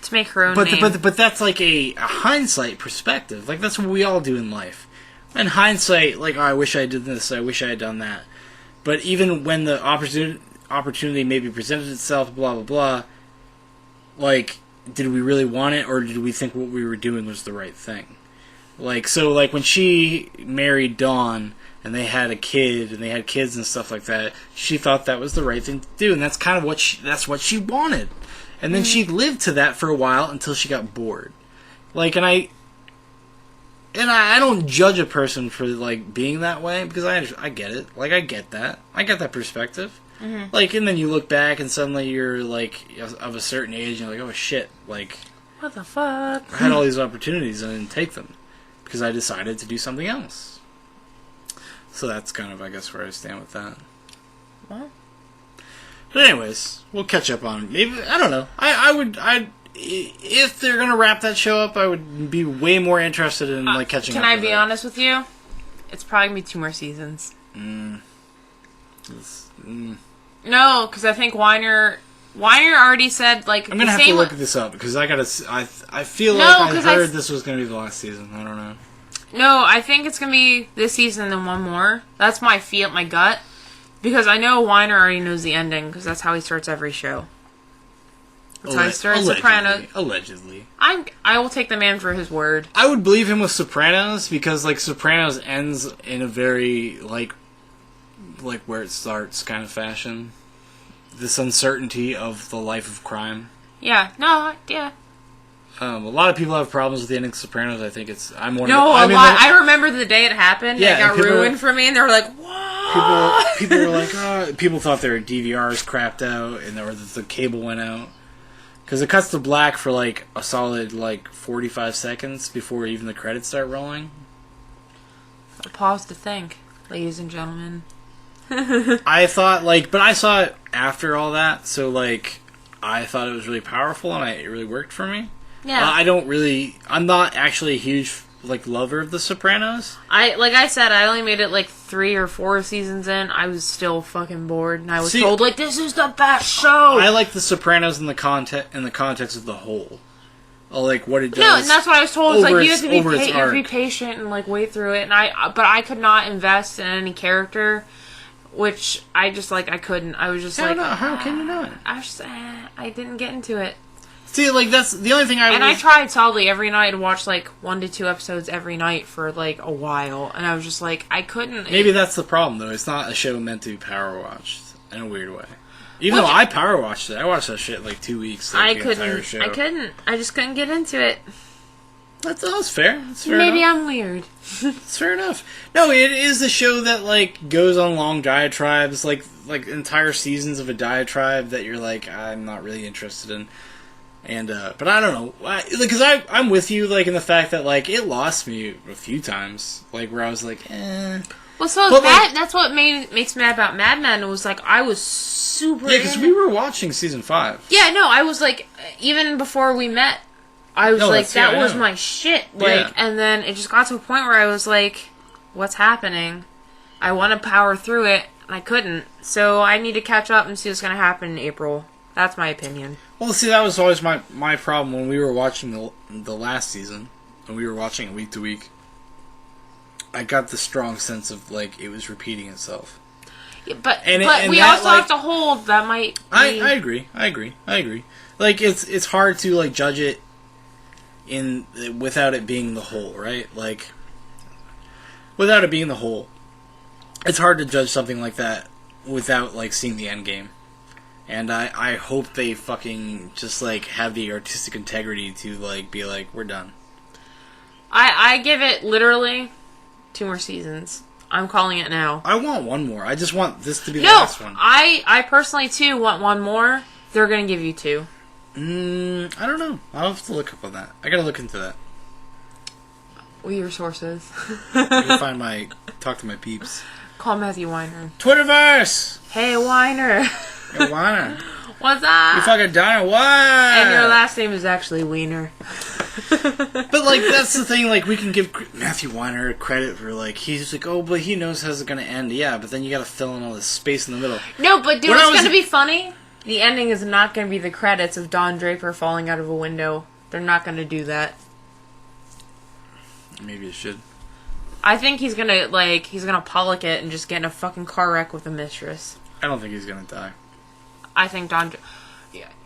to make her own name. But that's like a hindsight perspective. Like, that's what we all do in life. In hindsight, like, oh, I wish I did this, I wish I had done that. But even when the opportunity maybe presented itself, blah, blah, blah, like, did we really want it, or did we think what we were doing was the right thing? Like, so, like, when she married Dawn, and they had a kid, and they had kids and stuff like that, she thought that was the right thing to do, and that's kind of what she wanted. And then she lived to that for a while until she got bored. Like, and I don't judge a person for, like, being that way, because I get it. Like, I get that. I get that perspective. Mm-hmm. Like, and then you look back, and suddenly you're, like, of a certain age, and you're like, oh, shit, like... What the fuck? I had all these opportunities, and I didn't take them, because I decided to do something else. So that's kind of, I guess, where I stand with that. Well... But anyways, we'll catch up on... Maybe, I don't know. If they're going to wrap that show up, I would be way more interested in, like, catching up. Can I be honest with you? It's probably going to be 2 more seasons. No, because I think Weiner already said, like... I'm going to have to look this up, because I feel like I heard this was going to be the last season. I don't know. No, I think it's gonna be this season and then one more. That's my my gut. Because I know Weiner already knows the ending, because that's how he starts every show. That's how he starts Sopranos. Allegedly. I will take the man for his word. I would believe him with Sopranos, because, like, Sopranos ends in a very, like where it starts kind of fashion. This uncertainty of the life of crime. Yeah. No, yeah. A lot of people have problems with the ending of Sopranos. I think it's... I'm one no, of the, a lot. I remember the day it happened. Yeah, it got ruined for me, and they were like, what? People were like, oh... People thought their DVRs crapped out, and the cable went out. Because it cuts to black for, like, a solid, like, 45 seconds before even the credits start rolling. Pause to think, ladies and gentlemen. I thought, like... But I saw it after all that, so, like... I thought it was really powerful, and it really worked for me. Yeah. I'm not actually a huge, like, lover of The Sopranos. Like I said, I only made it, like, 3 or 4 seasons in. I was still fucking bored, and I was told, like, this is the best show! I like The Sopranos in the context of the whole. Like, what it does. No, and that's what I was told. It's like, you have to be patient and, like, wait through it. But I could not invest in any character, which I just, like, I couldn't. I was just like... How can you not? I was just, I didn't get into it. See, like, that's the only thing I tried solidly every night to watch, like, 1 to 2 episodes every night for, like, a while. And I was just like, I couldn't... Maybe that's the problem, though. It's not a show meant to be power watched in a weird way. Even though I power watched it. I watched that shit in, like, 2 weeks. Like, I couldn't. I just couldn't get into it. That's fair. That's fair Maybe enough. I'm weird. It's fair enough. No, it is a show that, like, goes on long diatribes, like entire seasons of a diatribe that you're like, I'm not really interested in. And, but I don't know, because I'm with you, like, in the fact that, like, it lost me a few times, like, where I was like, eh. Well, so but, that's what makes me mad about Mad Men. It was like, I was super... Yeah, because we were watching season 5. Yeah, no, I was like, even before we met, I was like, that was my shit. Like, and then it just got to a point where I was like, what's happening? I want to power through it, and I couldn't. So I need to catch up and see what's going to happen in April. That's my opinion. Well, see, that was always my problem when we were watching the last season, and we were watching it week to week. I got the strong sense of, like, it was repeating itself. Yeah, but we also have to hold that might be... I agree. Like, it's hard to, like, judge it without it being the whole, right? Like, without it being the whole, it's hard to judge something like that without, like, seeing the end game. And I hope they fucking just, like, have the artistic integrity to, like, be like, we're done. I give it literally 2 more seasons. I'm calling it now. I want one more. I just want this to be the last one. I personally, too, want one more. They're going to give you 2. I don't know. I'll have to look up on that. I gotta look into that. What are your sources? I can talk to my peeps. Call Matthew Weiner. Twitterverse! Hey, Weiner. Hey, Weiner. What's up? You fucking done or what? And your last name is actually Wiener. But, like, that's the thing, like, we can give Matthew Weiner credit for, like, he's like, oh, but he knows how it's gonna end. Yeah, but then you gotta fill in all this space in the middle. No, but dude, what's gonna be funny? The ending is not gonna be the credits of Don Draper falling out of a window. They're not gonna do that. Maybe it should. I think he's gonna pollock it and just get in a fucking car wreck with a mistress. I don't think he's gonna die. I think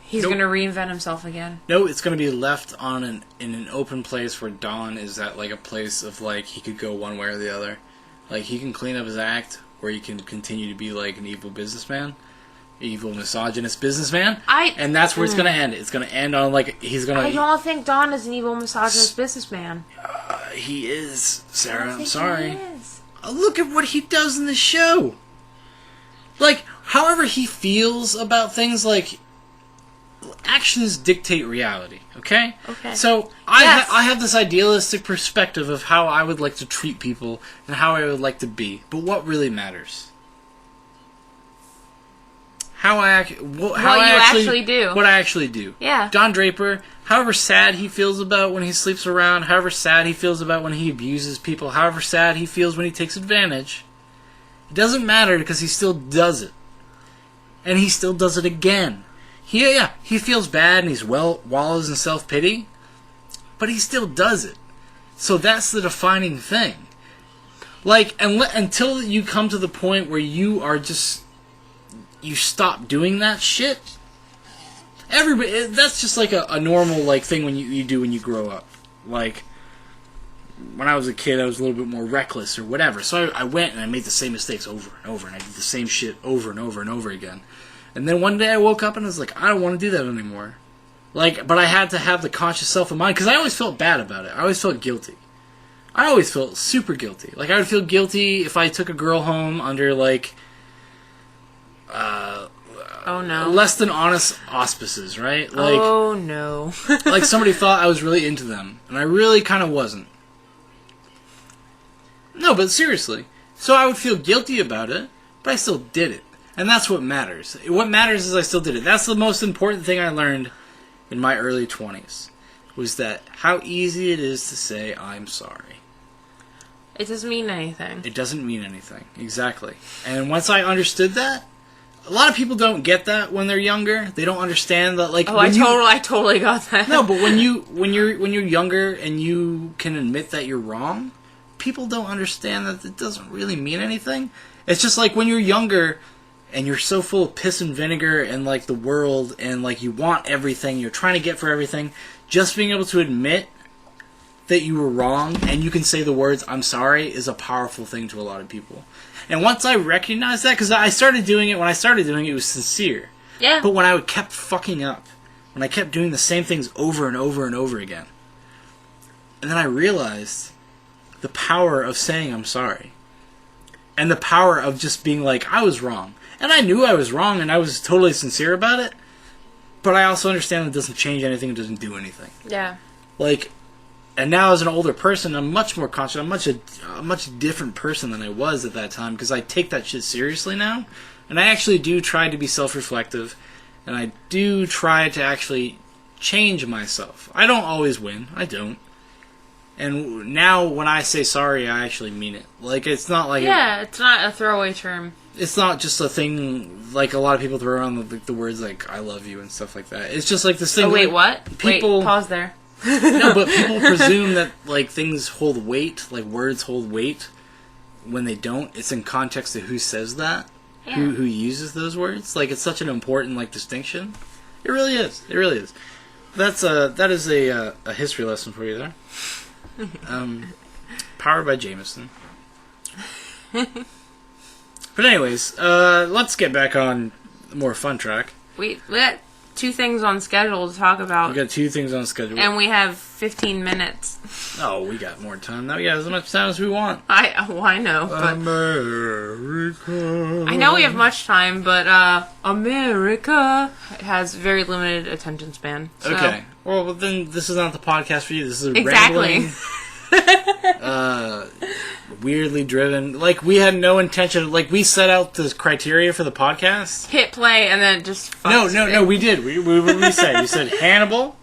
he's gonna reinvent himself again. No, it's gonna be left in an open place where Don is at, like, a place of, like, he could go one way or the other. Like, he can clean up his act, or he can continue to be, like, an evil businessman. Evil, misogynist businessman. And that's where it's gonna end. It's gonna end on, like, he's gonna... I don't think Don is an evil, misogynist businessman. He is, Sarah. I'm sorry. He is. Look at what he does in the show. Like, however he feels about things, like, actions dictate reality, okay? Okay. So, I have this idealistic perspective of how I would like to treat people and how I would like to be. But what really matters? What I actually do. Yeah. Don Draper, however sad he feels about when he sleeps around, however sad he feels about when he abuses people, however sad he feels when he takes advantage, it doesn't matter because he still does it. And he still does it again. He feels bad and he's wallows in self-pity, but he still does it. So that's the defining thing. Like, until you come to the point where you are just... You stop doing that shit. Everybody... That's just like a normal, like, thing when you do when you grow up. Like... When I was a kid, I was a little bit more reckless or whatever. So I went and I made the same mistakes over and over. And I did the same shit over and over and over again. And then one day I woke up and I was like, I don't want to do that anymore. Like, but I had to have the conscious self in mind. Because I always felt bad about it. I always felt guilty. I always felt super guilty. Like, I would feel guilty if I took a girl home under, like... oh, no. Less than honest auspices, right? Like, oh, no. like, somebody thought I was really into them. And I really kind of wasn't. No, but seriously. So I would feel guilty about it, but I still did it. And that's what matters. What matters is I still did it. That's the most important thing I learned in my early 20s. Was that how easy it is to say, I'm sorry. It doesn't mean anything. It doesn't mean anything. Exactly. And once I understood that, a lot of people don't get that when they're younger. They don't understand that, like... Oh, I totally got that. No, but when you're younger and you can admit that you're wrong... People don't understand that it doesn't really mean anything. It's just like when you're younger and you're so full of piss and vinegar and like the world and like you want everything, you're trying to get for everything, just being able to admit that you were wrong and you can say the words, I'm sorry, is a powerful thing to a lot of people. And once I recognized that, because I started doing it, when I started doing it, it was sincere. Yeah. But when I kept fucking up, when I kept doing the same things over and over and over again, and then I realized... the power of saying I'm sorry. And the power of just being like, I was wrong. And I knew I was wrong, and I was totally sincere about it. But I also understand it doesn't change anything, it doesn't do anything. Yeah. Like, and now as an older person, I'm much more conscious. I'm a much different person than I was at that time, because I take that shit seriously now. And I actually do try to be self-reflective. And I do try to actually change myself. I don't always win. I don't. And now, when I say sorry, I actually mean it. Like, it's not like... Yeah, it's not a throwaway term. It's not just a thing, like, a lot of people throw around the words, like, I love you and stuff like that. It's just like this thing... Oh, wait, like, what? People, wait, pause there. No, but people presume that, like, things hold weight, like, words hold weight, when they don't. It's in context to who says that, Yeah. who uses those words. Like, it's such an important, like, distinction. It really is. It really is. That is a history lesson for you there. Powered by Jameson. But anyways, let's get back on a more fun track. We got 2 things on schedule to talk about. We got 2 things on schedule. And we have 15 minutes. Oh, we got more time. Now we got as much time as we want. I know, but... America. I know we have much time, but, America has very limited attention span. So. Okay. Well, then this is not the podcast for you. This is a exactly. rambling, weirdly driven. Like, we had no intention. Like, we set out the criteria for the podcast. Hit play, and then it just... No, we did. What did we say? We said Hannibal,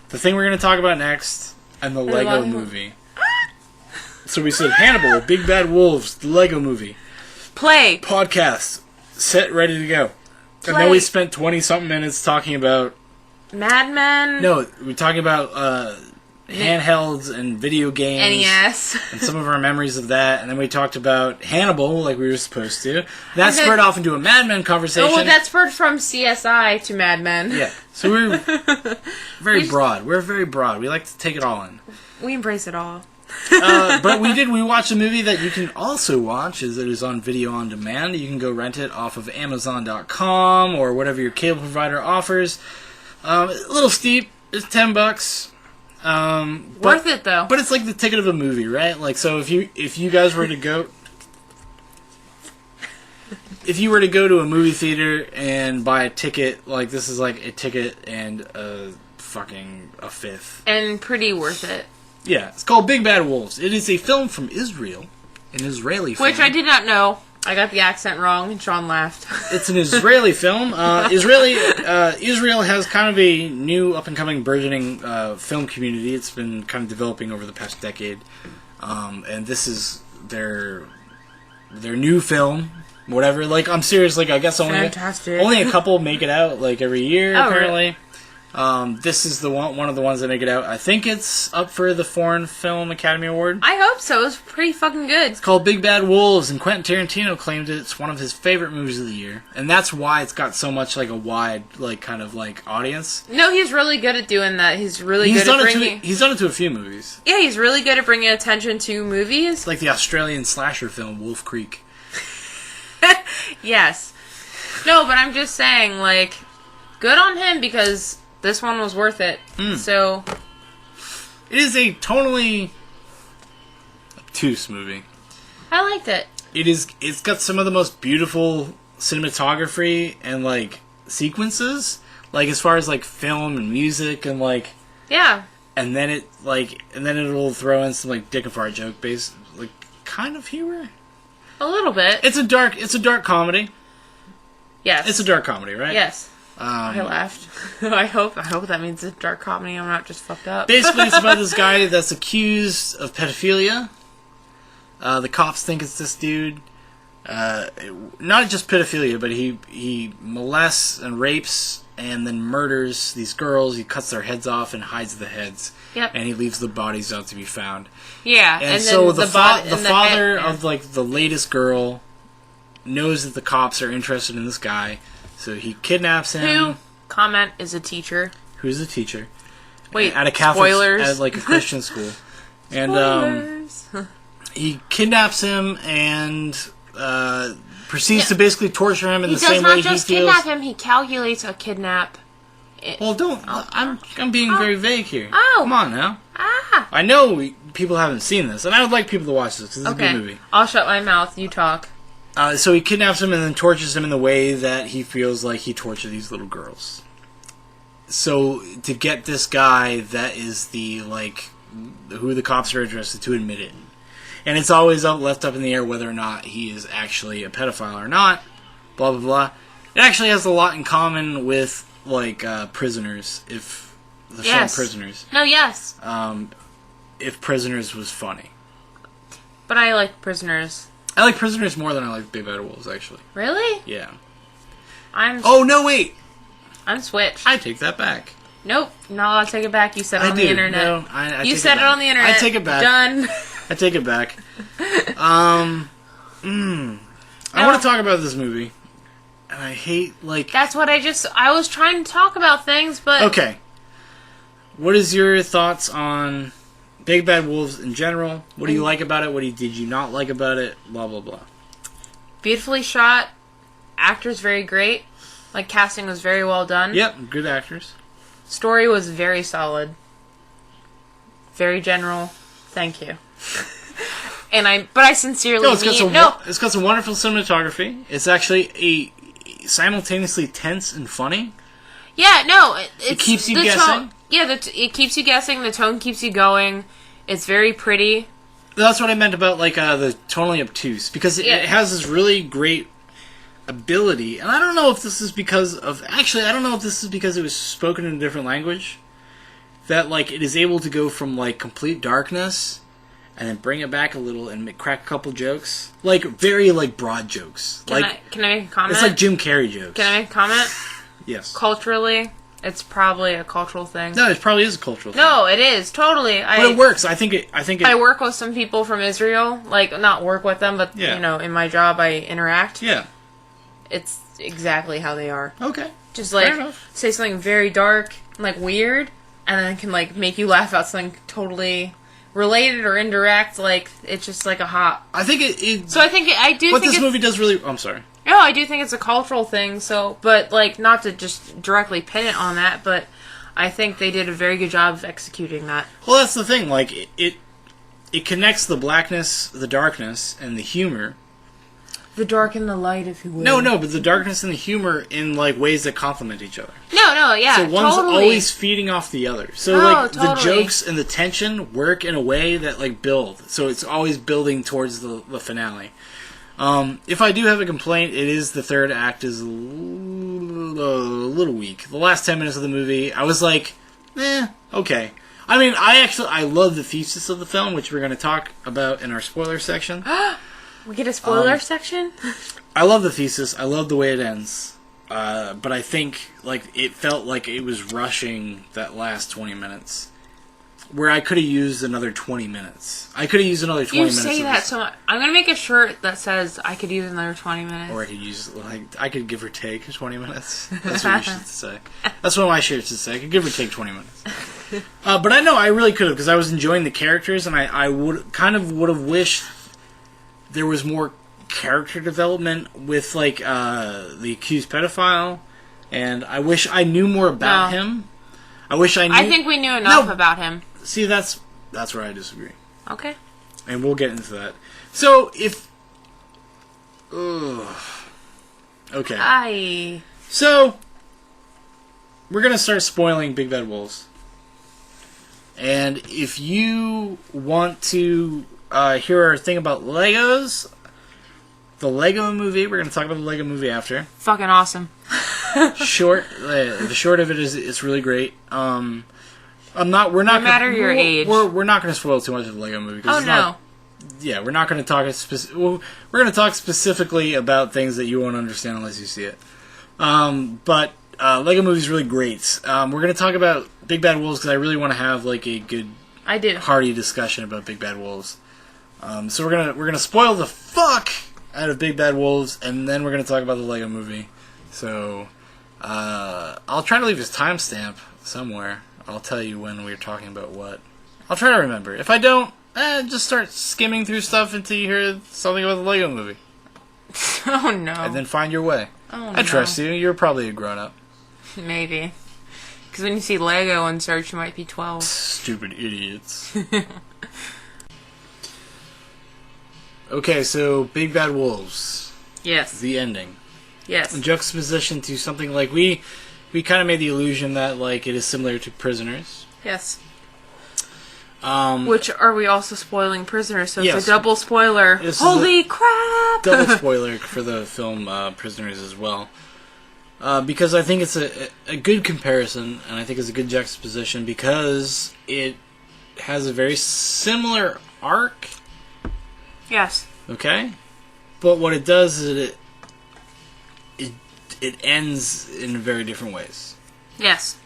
the thing we're going to talk about next, and the Lego movie. So we said Hannibal, Big Bad Wolves, the Lego movie. Play. Podcast. Set, ready to go. Play. And then we spent 20-something minutes talking about... Mad Men. No, we're talking about handhelds and video games. NES. And some of our memories of that. And then we talked about Hannibal, like we were supposed to. That spurred off into a Mad Men conversation. Oh, well, that spurred from CSI to Mad Men. Yeah. So we're very broad. We're very broad. We like to take it all in. We embrace it all. But we watched a movie that you can also watch. It is on video on demand. You can go rent it off of Amazon.com or whatever your cable provider offers. A little steep. It's $10. Worth it though. But it's like the ticket of a movie, right? Like, so if you guys were to go, if you were to go to a movie theater and buy a ticket, like this is like a ticket and a fifth, and pretty worth it. Yeah, it's called Big Bad Wolves. It is a film from Israel, an Israeli film. Which I did not know. I got the accent wrong, and Shaun laughed. It's an Israeli film. Israel has kind of a new, up-and-coming, burgeoning film community. It's been kind of developing over the past decade. And this is their new film, whatever. Like, I'm serious, like, I guess only a couple make it out, like, every year, apparently. This is one of the ones that make it out. I think it's up for the Foreign Film Academy Award. I hope so. It was pretty fucking good. It's called Big Bad Wolves, and Quentin Tarantino claimed it's one of his favorite movies of the year, and that's why it's got so much like a wide kind of audience. No, he's really good at doing that. He's really good at bringing. He's done it to a few movies. Yeah, he's really good at bringing attention to movies. It's like the Australian slasher film Wolf Creek. Yes. No, but I'm just saying, good on him because this one was worth it. So, it is a totally obtuse movie. I liked it. It's got some of the most beautiful cinematography and sequences, as far as film and music and yeah. And then it'll throw in some dick and fart joke based kind of humor. A little bit. It's a dark comedy. Yes. It's a dark comedy, right? Yes. I laughed. I hope that means it's a dark comedy. I'm not just fucked up. Basically, it's about this guy that's accused of pedophilia. The cops think it's this dude. Not just pedophilia, but he molests and rapes and then murders these girls. He cuts their heads off and hides the heads. Yep. And he leaves the bodies out to be found. Yeah. And so the father head, of the latest girl knows that the cops are interested in this guy. So he kidnaps him. Who, comment, is a teacher. Who's a teacher. Wait, at a Catholic, spoilers. at a Christian school. And he kidnaps him and proceeds to basically torture him in the same way he feels. He does not just kidnap him, he calculates a kidnap. Well, don't. I'm being very vague here. Oh. Come on now. I know people haven't seen this, and I would like people to watch this because it's a good movie. I'll shut my mouth. You talk. So he kidnaps him and then tortures him in the way that he feels like he tortured these little girls. So to get this guy that is who the cops are interested to admit it. And it's always left up in the air whether or not he is actually a pedophile or not. Blah, blah, blah. It actually has a lot in common with, Prisoners, if the film Prisoners. No, yes. If Prisoners was funny. But I like Prisoners. I like Prisoners more than I like Big Bad Wolves, actually. Really? Yeah. Oh, no, wait! I'm switched. I take that back. Nope. No, I'll take it back. You said it on the internet. No, I you said it on the internet. I take it back. Done. I take it back. I want to talk about this movie. And I hate, That's what I was trying to talk about things, but... Okay. What is your thoughts on Big Bad Wolves in general? What do you like about it? What did you not like about it? Blah, blah, blah. Beautifully shot. Actors very great. Casting was very well done. Yep, good actors. Story was very solid. Very general. Thank you. But I sincerely it's got some wonderful cinematography. It's actually simultaneously tense and funny. Yeah, no, it keeps you guessing. It keeps you guessing. The tone keeps you going. It's very pretty. That's what I meant about the tonally obtuse, because it has this really great ability, and I don't know if this is because it was spoken in a different language, that it is able to go from complete darkness and then bring it back a little and crack a couple jokes, very broad jokes. Can I make a comment? It's like Jim Carrey jokes. Can I make a comment? Yes. Culturally, it's probably a cultural thing. No, it probably is a cultural thing. No, it is totally. But it works. I think it. I work with some people from Israel. Not work with them, but in my job I interact. Yeah. It's exactly how they are. Okay. Just say something very dark, weird, and then it can make you laugh about something totally related or indirect. It's just a hop. I think it. So I do. What this movie does really. I'm sorry. No, I do think it's a cultural thing. So, but not to just directly pin it on that, but I think they did a very good job of executing that. Well, that's the thing. It connects the blackness, the darkness, and the humor. The dark and the light, if you will. No, but the darkness and the humor in ways that complement each other. No, yeah, so one's totally. always feeding off the other. So totally. the jokes and the tension work in a way that build. So it's always building towards the finale. If I do have a complaint, it is the third act is a little weak. The last 10 minutes of the movie, I was okay. I mean, I love the thesis of the film, which we're going to talk about in our spoiler section. We get a spoiler section? I love the thesis. I love the way it ends. But I think it felt like it was rushing that last 20 minutes. Where I could have used another 20 minutes. I could have used another 20 minutes. You say that so much. I'm going to make a shirt that says I could use another 20 minutes. Or I could use, I could give or take 20 minutes. That's what you should say. That's what my shirt should say. I could give or take 20 minutes. But I know I really could have, because I was enjoying the characters, and I would have wished there was more character development with, the accused pedophile, and I wish I knew more about him. I wish I knew... I think we knew enough about him. See, that's where I disagree. Okay. And we'll get into that. So, if... okay. So, we're going to start spoiling Big Bad Wolves. And if you want to hear our thing about Legos, the Lego movie, we're going to talk about the Lego movie after. Fucking awesome. The short of it is it's really great. We're not no matter your age. We're not going to spoil too much of the Lego movie. Oh no. We're not going to talk we're going to talk specifically about things that you won't understand unless you see it. But Lego movie is really great. We're going to talk about Big Bad Wolves because I really want to have a good, hearty discussion about Big Bad Wolves. So we're gonna spoil the fuck out of Big Bad Wolves, and then we're gonna talk about the Lego movie. So I'll try to leave his timestamp somewhere. I'll tell you when we're talking about what. I'll try to remember. If I don't, just start skimming through stuff until you hear something about the Lego movie. Oh no. And then find your way. Oh no. I trust you. You're probably a grown-up. Maybe. Because when you see Lego in search, you might be 12. Stupid idiots. Okay, so Big Bad Wolves. Yes. The ending. Yes. In juxtaposition to something like we kind of made the illusion that it is similar to Prisoners. Yes. Which are we also spoiling Prisoners? So it's a double spoiler. Holy crap! Double spoiler for the film Prisoners as well. Because I think it's a good comparison, and I think it's a good juxtaposition it has a very similar arc. Yes. Okay? But what it does is it ends in very different ways. Yes.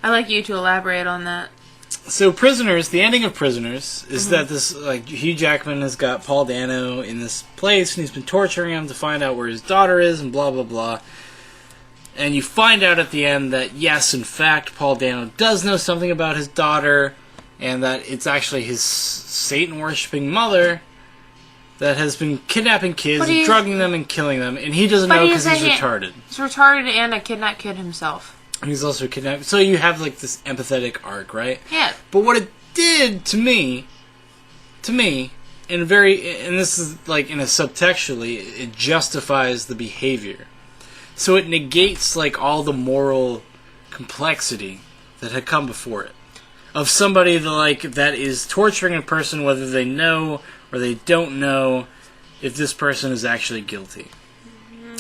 I'd like you to elaborate on that. So Prisoners, the ending of Prisoners is that this Hugh Jackman has got Paul Dano in this place, and he's been torturing him to find out where his daughter is, and blah blah blah. And you find out at the end that yes, in fact, Paul Dano does know something about his daughter, and that it's actually his Satan-worshipping mother that has been kidnapping kids, and drugging them, and killing them, and he doesn't know because he's retarded. He's retarded and a kidnapped kid himself. He's also kidnapped. So you have this empathetic arc, right? Yeah. But what it did to me, and this is in a subtextually, it justifies the behavior. So it negates all the moral complexity that had come before it. Of somebody that is torturing a person, whether they know or they don't know if this person is actually guilty.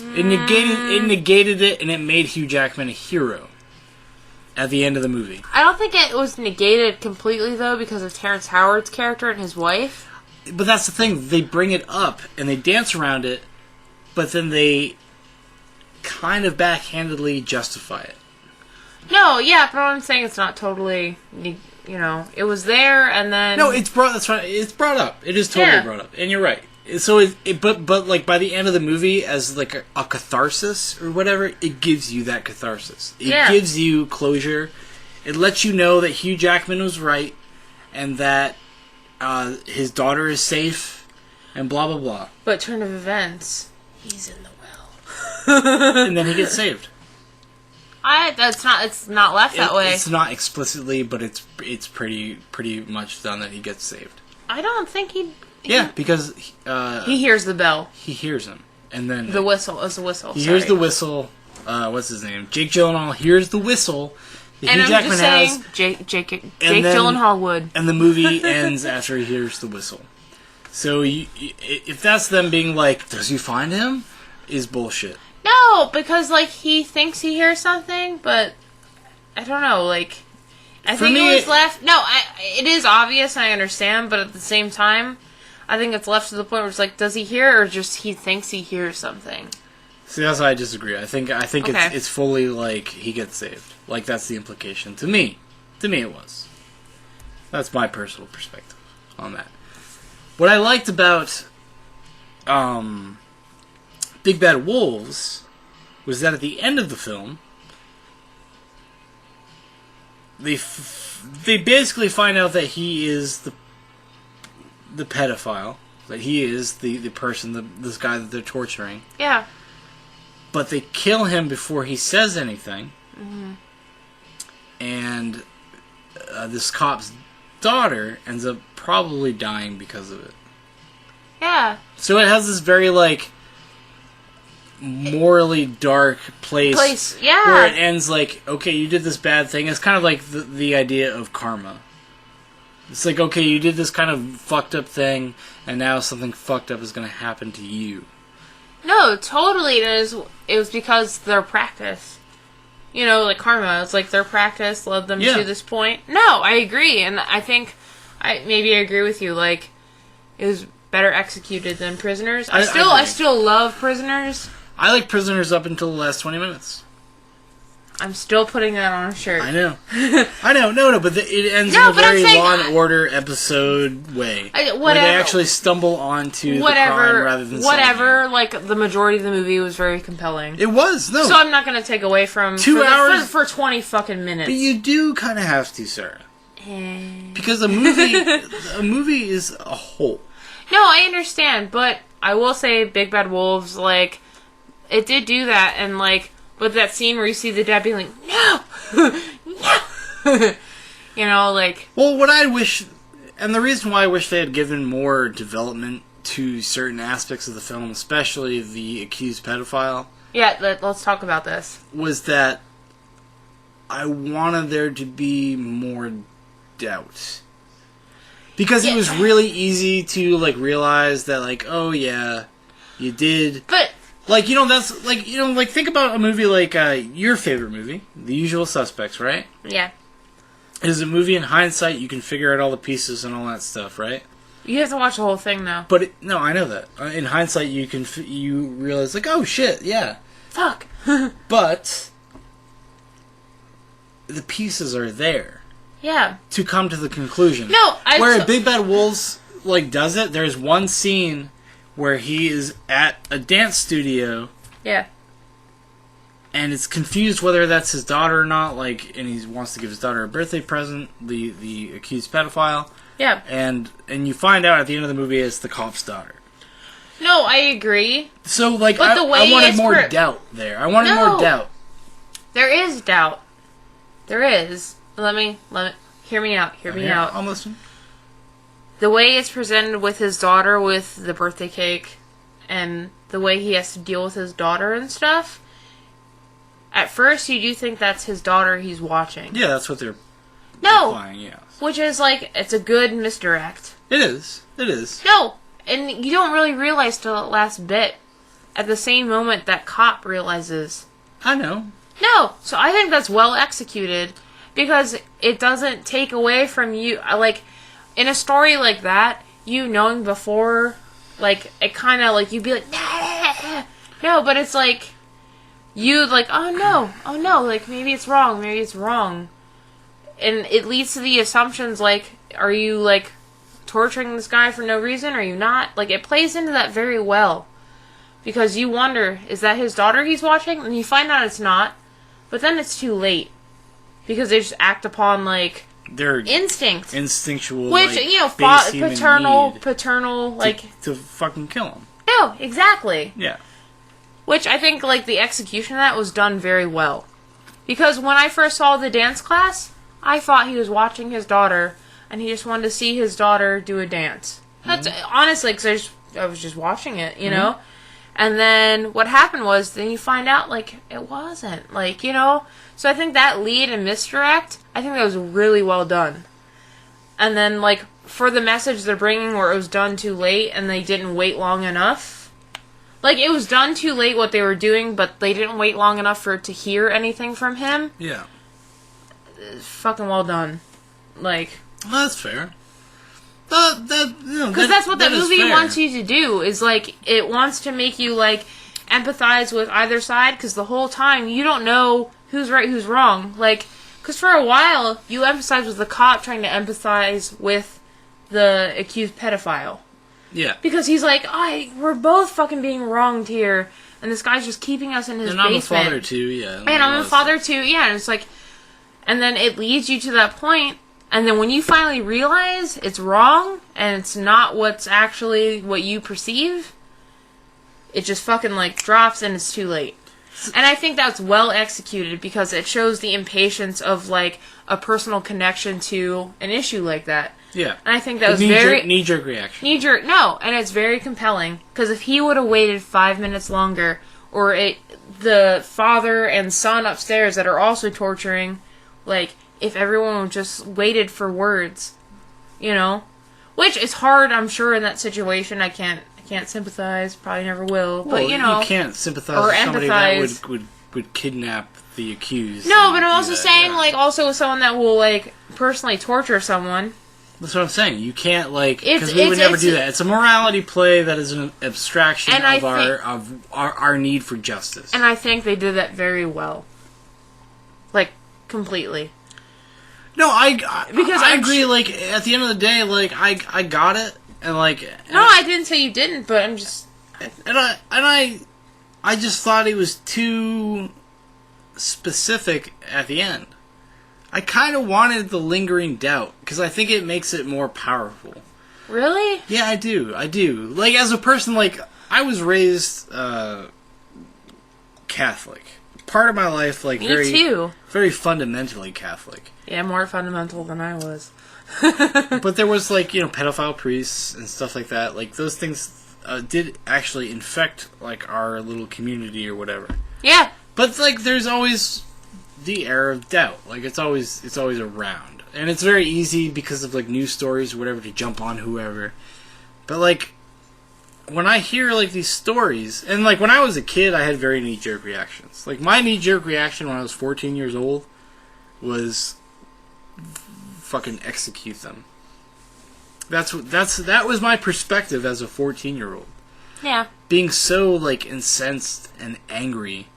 It negated it, and it made Hugh Jackman a hero at the end of the movie. I don't think it was negated completely, though, because of Terrence Howard's character and his wife. But that's the thing. They bring it up, and they dance around it, but then they kind of backhandedly justify it. No, yeah, but I'm saying it's not totally, it was there, and then... No, that's right. It's brought up. It is totally brought up, and you're right. So, but by the end of the movie, as a catharsis or whatever, it gives you that catharsis. It gives you closure. It lets you know that Hugh Jackman was right, and that his daughter is safe, and blah blah blah. But turn of events, he's in the well, and then he gets saved. It's not left that way. It's not explicitly, but it's pretty much done that he gets saved. I don't think he. Yeah, because he hears the bell. He hears him, and then the whistle is the whistle. He hears the whistle. What's his name? Jake Gyllenhaal hears the whistle. And I'm just saying, Jake Gyllenhaal would. And the movie ends after he hears the whistle. So if that's them being does he find him? Is bullshit. No, because he thinks he hears something, but I don't know. I think it was left. No, it is obvious. I understand, but at the same time, I think it's left to the point where it's does he hear, or just he thinks he hears something? See, that's why I disagree. I think Okay. it's fully like he gets saved. Like that's the implication to me. To me, it was. That's my personal perspective on that. What I liked about Big Bad Wolves was that at the end of the film, they basically find out that he is the pedophile, that he is the person, this guy that they're torturing. Yeah. But they kill him before he says anything. Mm-hmm. And this cop's daughter ends up probably dying because of it. Yeah. So it has this very, like, morally dark place yeah. where it ends like, okay, you did this bad thing. It's kind of like the idea of karma. It's like, okay, you did this kind of fucked up thing, and now something fucked up is going to happen to you. No, totally. It was because their practice. You know, like karma. It's like their practice led them to this point. No, I agree, and I think I agree with you. Like, it was better executed than Prisoners. I still love Prisoners. I like Prisoners up until the last 20 minutes. I'm still putting that on a shirt. I know. No, but it ends in a very Law and Order episode way. Where they actually stumble onto the crime rather than whatever. Like, the majority of the movie was very compelling. It was, no. So I'm not going to take away from 2 hours for 20 fucking minutes. But you do kind of have to, Sarah. Because a movie is a whole. No, I understand, but I will say Big Bad Wolves, like, it did do that, and, like, with that scene where you see the dad being like, no! No! You know, like... Well, what I wish... And the reason why I wish they had given more development to certain aspects of the film, especially the accused pedophile... Yeah, let's talk about this. ...was that I wanted there to be more doubt. Because it was really easy to, like, realize that, like, oh, yeah, you did... But... Like, you know, that's, like, you know, like, think about a movie like, your favorite movie, The Usual Suspects, right? Yeah. It is a movie in hindsight, you can figure out all the pieces and all that stuff, right? You have to watch the whole thing, though. But, no, I know that. In hindsight, you realize, like, oh, shit, yeah. Fuck. But, the pieces are there. Yeah. To come to the conclusion. No, Where Big Bad Wolves, like, does it, there's one scene... where he is at a dance studio. Yeah. And it's confused whether that's his daughter or not, like, and he wants to give his daughter a birthday present, the accused pedophile. Yeah. And you find out at the end of the movie it's the cop's daughter. No, I agree. So, like, I wanted more doubt there. I wanted more doubt. There is doubt. There is. Let me, hear me out. Hear me out. I'm listening. The way it's presented with his daughter with the birthday cake and the way he has to deal with his daughter and stuff, at first you do think that's his daughter he's watching. Yeah, that's what they're implying, yeah. Which is like, it's a good misdirect. It is. It is. No, and you don't really realize till the last bit. At the same moment that cop realizes. I know. No, so I think that's well executed because it doesn't take away from you, like... In a story like that, you knowing before, like, it kind of, like, you'd be like, nah. No, but it's like, you like, oh no, like, maybe it's wrong. And it leads to the assumptions, like, are you, like, torturing this guy for no reason? Are you not? Like, it plays into that very well. Because you wonder, is that his daughter he's watching? And you find out it's not. But then it's too late. Because they just act upon, like... Their instinct, instinctual, which like, you know, paternal, like to fucking kill him. No, exactly. Yeah. Which I think, like, the execution of that was done very well, because when I first saw the dance class, I thought he was watching his daughter, and he just wanted to see his daughter do a dance. That's honestly, because I was just watching it, you know. And then what happened was, then you find out, like, it wasn't, like, you know. So I think that lead and misdirect, I think that was really well done. And then, like, for the message they're bringing where it was done too late and they didn't wait long enough. Like, it was done too late what they were doing, but they didn't wait long enough for it to hear anything from him. Yeah. It's fucking well done. Like... Well, that's fair. Because that's what that movie wants you to do, is, like, it wants to make you, like... empathize with either side, because the whole time you don't know who's right, who's wrong. Like, because for a while, you empathize with the cop trying to empathize with the accused pedophile. Yeah. Because he's like, we're both fucking being wronged here, and this guy's just keeping us in his basement. And I'm a father too, yeah. And I'm a father too, yeah. And it's like, and then it leads you to that point, and then when you finally realize it's wrong, and it's not what's actually what you perceive, it just fucking, like, drops, and it's too late. And I think that's well executed, because it shows the impatience of, like, a personal connection to an issue like that. Yeah. And I think that was very... Knee-jerk reaction. Knee-jerk, no. And it's very compelling, because if he would have waited 5 minutes longer, or the father and son upstairs that are also torturing, like, if everyone just waited for words, you know? Which is hard, I'm sure, in that situation. I can't sympathize, probably never will, but, well, you know... You can't sympathize or with somebody empathize. that would kidnap the accused. No, but I'm also saying, like, also with someone that will, like, personally torture someone. That's what I'm saying. You can't, like... Because we would never do that. It's a morality play that is an abstraction of our need for justice. And I think they did that very well. Like, completely. No, I agree, like, at the end of the day, like, I got it, and, like... No, I didn't say you didn't, but I'm just... And I just thought it was too specific at the end. I kind of wanted the lingering doubt, because I think it makes it more powerful. Really? Yeah, I do. Like, as a person, like, I was raised Catholic. Part of my life, like, Me too. Very fundamentally Catholic. Yeah, more fundamental than I was. But there was, like, you know, pedophile priests and stuff like that. Like, those things did actually infect, like, our little community or whatever. Yeah. But, like, there's always the air of doubt. Like, it's always around. And it's very easy because of, like, news stories or whatever to jump on whoever. But, like, when I hear, like, these stories... And, like, when I was a kid, I had very knee-jerk reactions. Like, my knee-jerk reaction when I was 14 years old was... fucking execute them. That was my perspective as a 14-year-old. Yeah. Being so, like, incensed and angry.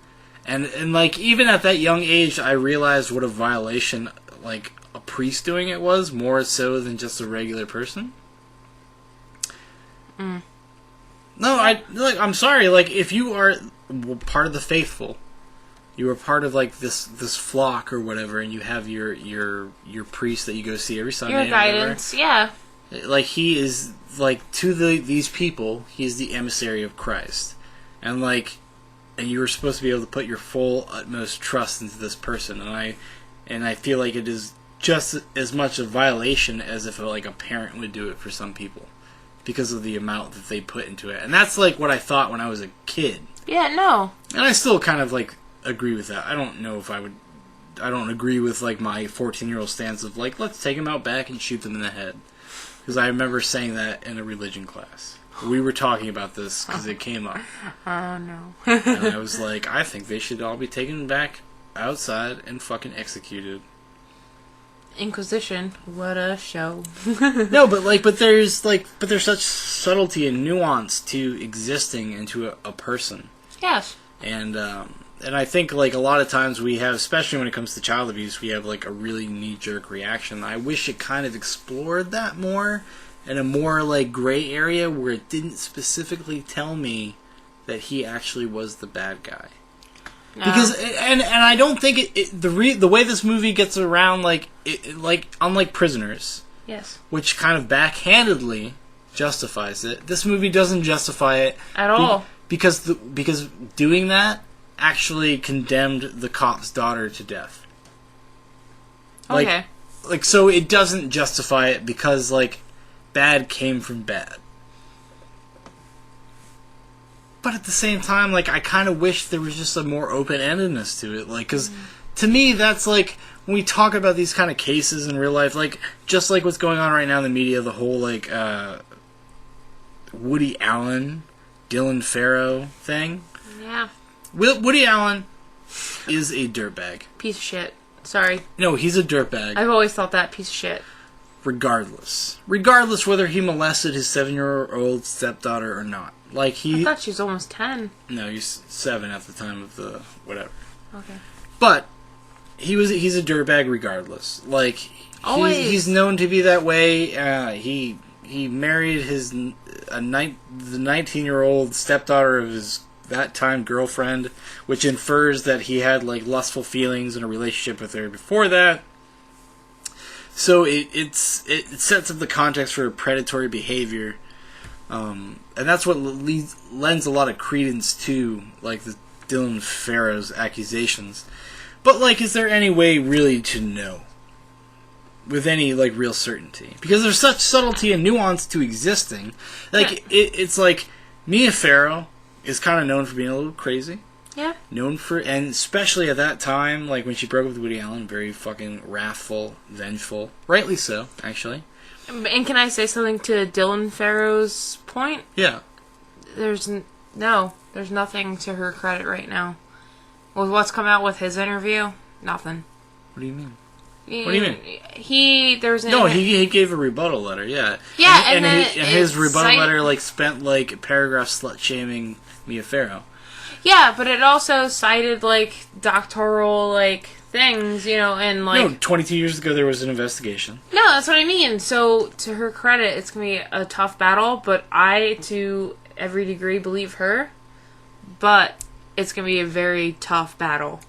And like, even at that young age, I realized what a violation, like, a priest doing it was, more so than just a regular person. Mm. No, I'm sorry, like, if you are part of the faithful, you are part of, like, this flock or whatever, and you have your priest that you go see every Sunday. Your guidance, yeah. Like, he is, like, to these people, he is the emissary of Christ. And, like, and you were supposed to be able to put your full, utmost trust into this person. And I feel like it is just as much a violation as if, like, a parent would do it for some people. Because of the amount that they put into it. And that's, like, what I thought when I was a kid. Yeah, no. And I still kind of, like, agree with that. I don't know if I don't agree with, like, my 14-year-old stance of, like, let's take them out back and shoot them in the head. Because I remember saying that in a religion class. We were talking about this because it came up. Oh, no. And I was like, I think they should all be taken back outside and fucking executed. Inquisition. What a show. No, but there's such subtlety and nuance to existing into a person. Yes. And I think, like, a lot of times we have, especially when it comes to child abuse, we have, like, a really knee-jerk reaction. I wish it kind of explored that more in a more, like, gray area where it didn't specifically tell me that he actually was the bad guy. No. Because, and I don't think the way this movie gets around, like, unlike Prisoners, yes, which kind of backhandedly justifies it, this movie doesn't justify it at all. Because doing that actually condemned the cop's daughter to death. Okay. Like, so it doesn't justify it because, like, bad came from bad. But at the same time, like, I kind of wish there was just a more open-endedness to it. Like, because to me, that's, like, when we talk about these kind of cases in real life, like, just like what's going on right now in the media, the whole, like, Woody Allen, Dylan Farrow thing. Yeah. Woody Allen is a dirtbag. Piece of shit. Sorry. No, he's a dirtbag. I've always thought that, piece of shit. Regardless whether he molested his 7-year-old stepdaughter or not. Like I thought she was almost 10. No, he's 7 at the time of the whatever. Okay. But he's a dirtbag regardless. Like he's known to be that way. He married the 19-year-old stepdaughter of his that time girlfriend, which infers that he had like lustful feelings in a relationship with her before that. So it sets up the context for predatory behavior, and that's what lends a lot of credence to like the Dylan Farrow's accusations. But like, is there any way really to know with any like real certainty? Because there's such subtlety and nuance to existing. Like it's like Mia Farrow is kind of known for being a little crazy. Yeah. Known for, and especially at that time, like when she broke up with Woody Allen, very fucking wrathful, vengeful. Rightly so, actually. And can I say something to Dylan Farrow's point? Yeah. There's nothing to her credit right now. With what's come out with his interview, nothing. What do you mean? What do you mean? He gave a rebuttal letter, yeah. Yeah, and his rebuttal letter like spent like paragraphs slut shaming Mia Farrow. Yeah, but it also cited like doctoral like things, and like. No, 22 years ago there was an investigation. No, that's what I mean. So to her credit, it's gonna be a tough battle, but I, to every degree, believe her. But it's gonna be a very tough battle.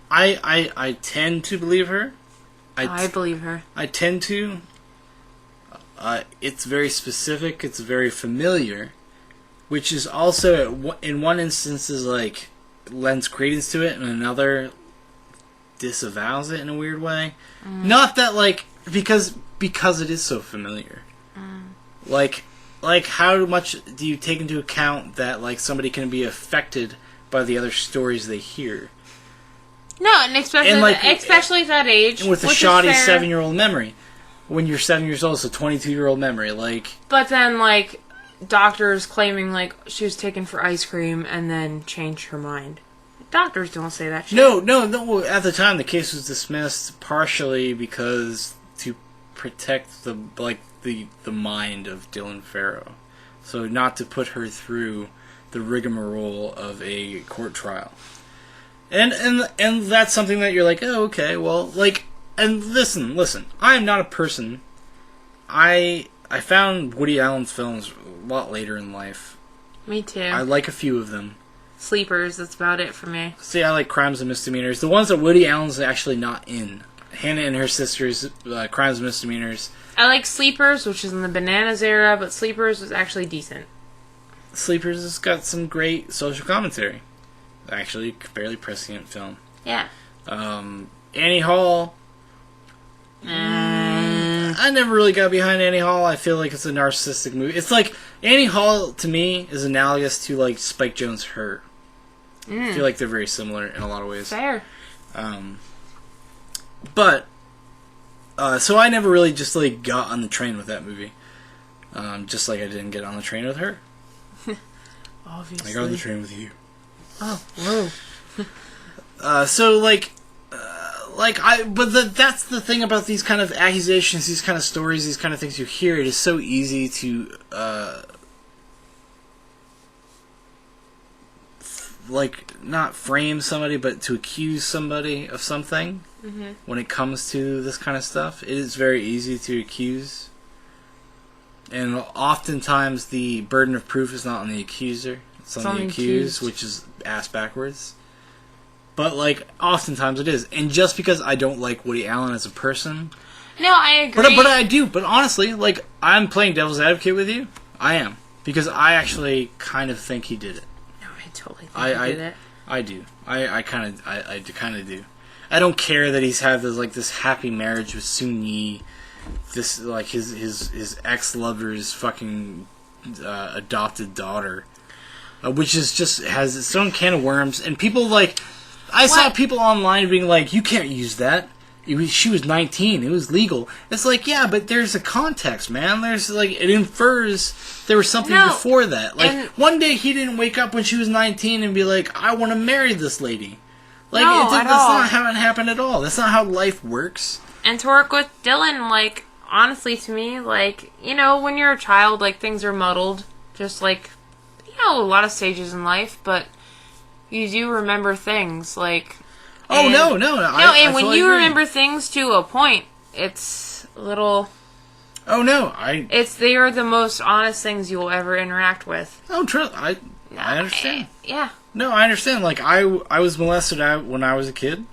I tend to believe her. I believe her. I tend to. It's very specific. It's very familiar, which is also in one instance is like lends credence to it, and another disavows it in a weird way. Not that like because it is so familiar. Like how much do you take into account that like somebody can be affected by the other stories they hear? No, and especially at that age. And with a shoddy 7-year-old memory. When you're 7 years old, it's a 22-year-old memory. Like. But then, like, doctors claiming, like, she was taken for ice cream and then changed her mind. Doctors don't say that shit. No. At the time, the case was dismissed partially because to protect the mind of Dylan Farrow. So not to put her through the rigmarole of a court trial. And that's something that you're like, oh, okay, well, like, and listen, I am not a person. I found Woody Allen's films a lot later in life. Me too. I like a few of them. Sleepers, that's about it for me. See, I like Crimes and Misdemeanors. The ones that Woody Allen's actually not in. Hannah and Her Sisters, Crimes and Misdemeanors. I like Sleepers, which is in the Bananas era, but Sleepers was actually decent. Sleepers has got some great social commentary. Actually, fairly prescient film. Yeah. Annie Hall. I never really got behind Annie Hall. I feel like it's a narcissistic movie. It's like Annie Hall to me is analogous to like Spike Jonze' Her. I feel like they're very similar in a lot of ways. Fair. But so I never really just like got on the train with that movie. Just like I didn't get on the train with her. Obviously. I got on the train with you. Oh, whoa. That's the thing about these kind of accusations, these kind of stories, these kind of things you hear. It is so easy to, not frame somebody, but to accuse somebody of something. Mm-hmm. When it comes to this kind of stuff, it is very easy to accuse. And oftentimes the burden of proof is not on the accuser. It's on the accused, which is ass backwards. But, like, oftentimes it is. And just because I don't like Woody Allen as a person... No, I agree. But I do. But honestly, like, I'm playing devil's advocate with you. I am. Because I actually kind of think he did it. No, I totally think he did it. I do. I kind of do. I don't care that he's had this happy marriage with Soon Yi. This, like, his ex-lover's fucking adopted daughter. Which is just has its own can of worms, and people like I saw people online being like, "You can't use that. She was 19. It was legal." It's like, yeah, but there's a context, man. There's like it infers there was something before that. Like one day he didn't wake up when she was 19 and be like, "I want to marry this lady." Like that's not how it happened at all. That's not how life works. And to work with Dylan, like honestly, to me, like when you're a child, like things are muddled, just like. a lot of stages in life, but you do remember things, like... Oh, no. And when totally you agree. remember things to a point, it's a little... Oh, no, They are the most honest things you will ever interact with. Oh, true. I understand. Yeah. No, I understand. Like, I was molested when I was a kid,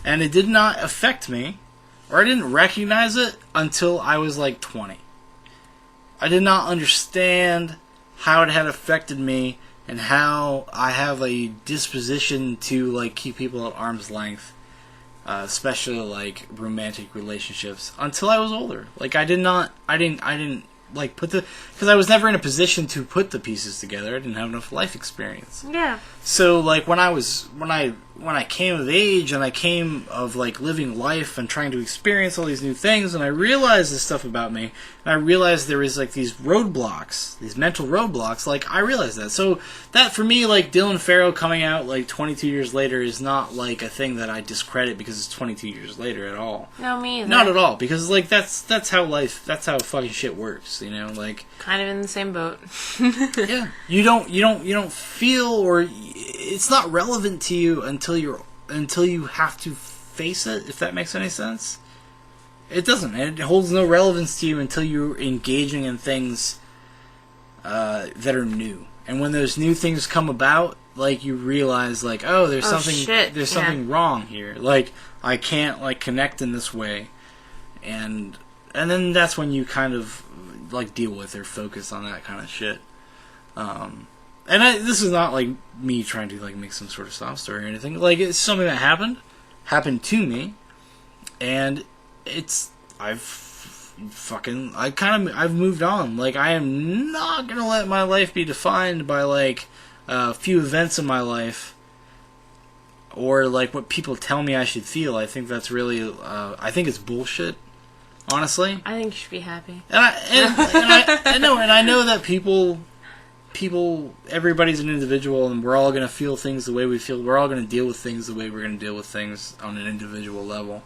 and it did not affect me, or I didn't recognize it until I was, like, 20. I did not understand how it had affected me and how I have a disposition to, like, keep people at arm's length, especially, like, romantic relationships, until I was older. Like, I didn't, like, because I was never in a position to put the pieces together. I didn't have enough life experience. Yeah. So, like, when I came of age and I came of, like, living life and trying to experience all these new things, and I realized this stuff about me, and I realized there was, like, these roadblocks, these mental roadblocks, like, I realized that. So, that, for me, like, Dylan Farrow coming out, like, 22 years later is not, like, a thing that I discredit because it's 22 years later at all. No, me either. Not at all, because, like, that's how fucking shit works, you know, like... Kind of in the same boat. Yeah. You don't feel, or it's not relevant to you until you have to face it, if that makes any sense. It doesn't. It holds no relevance to you until you're engaging in things that are new. And when those new things come about, like, you realize, like, oh, there's something wrong here. Like, I can't, like, connect in this way. And then that's when you kind of, like, deal with or focus on that kind of shit. This is not, like, me trying to, like, make some sort of sob story or anything. Like, it's something that happened to me, and I've moved on. Like, I am not gonna let my life be defined by, like, a few events in my life, or, like, what people tell me I should feel. I think that's really, I think it's bullshit. Honestly, I think you should be happy. And I know that people, everybody's an individual, and we're all gonna feel things the way we feel. We're all gonna deal with things the way we're gonna deal with things on an individual level.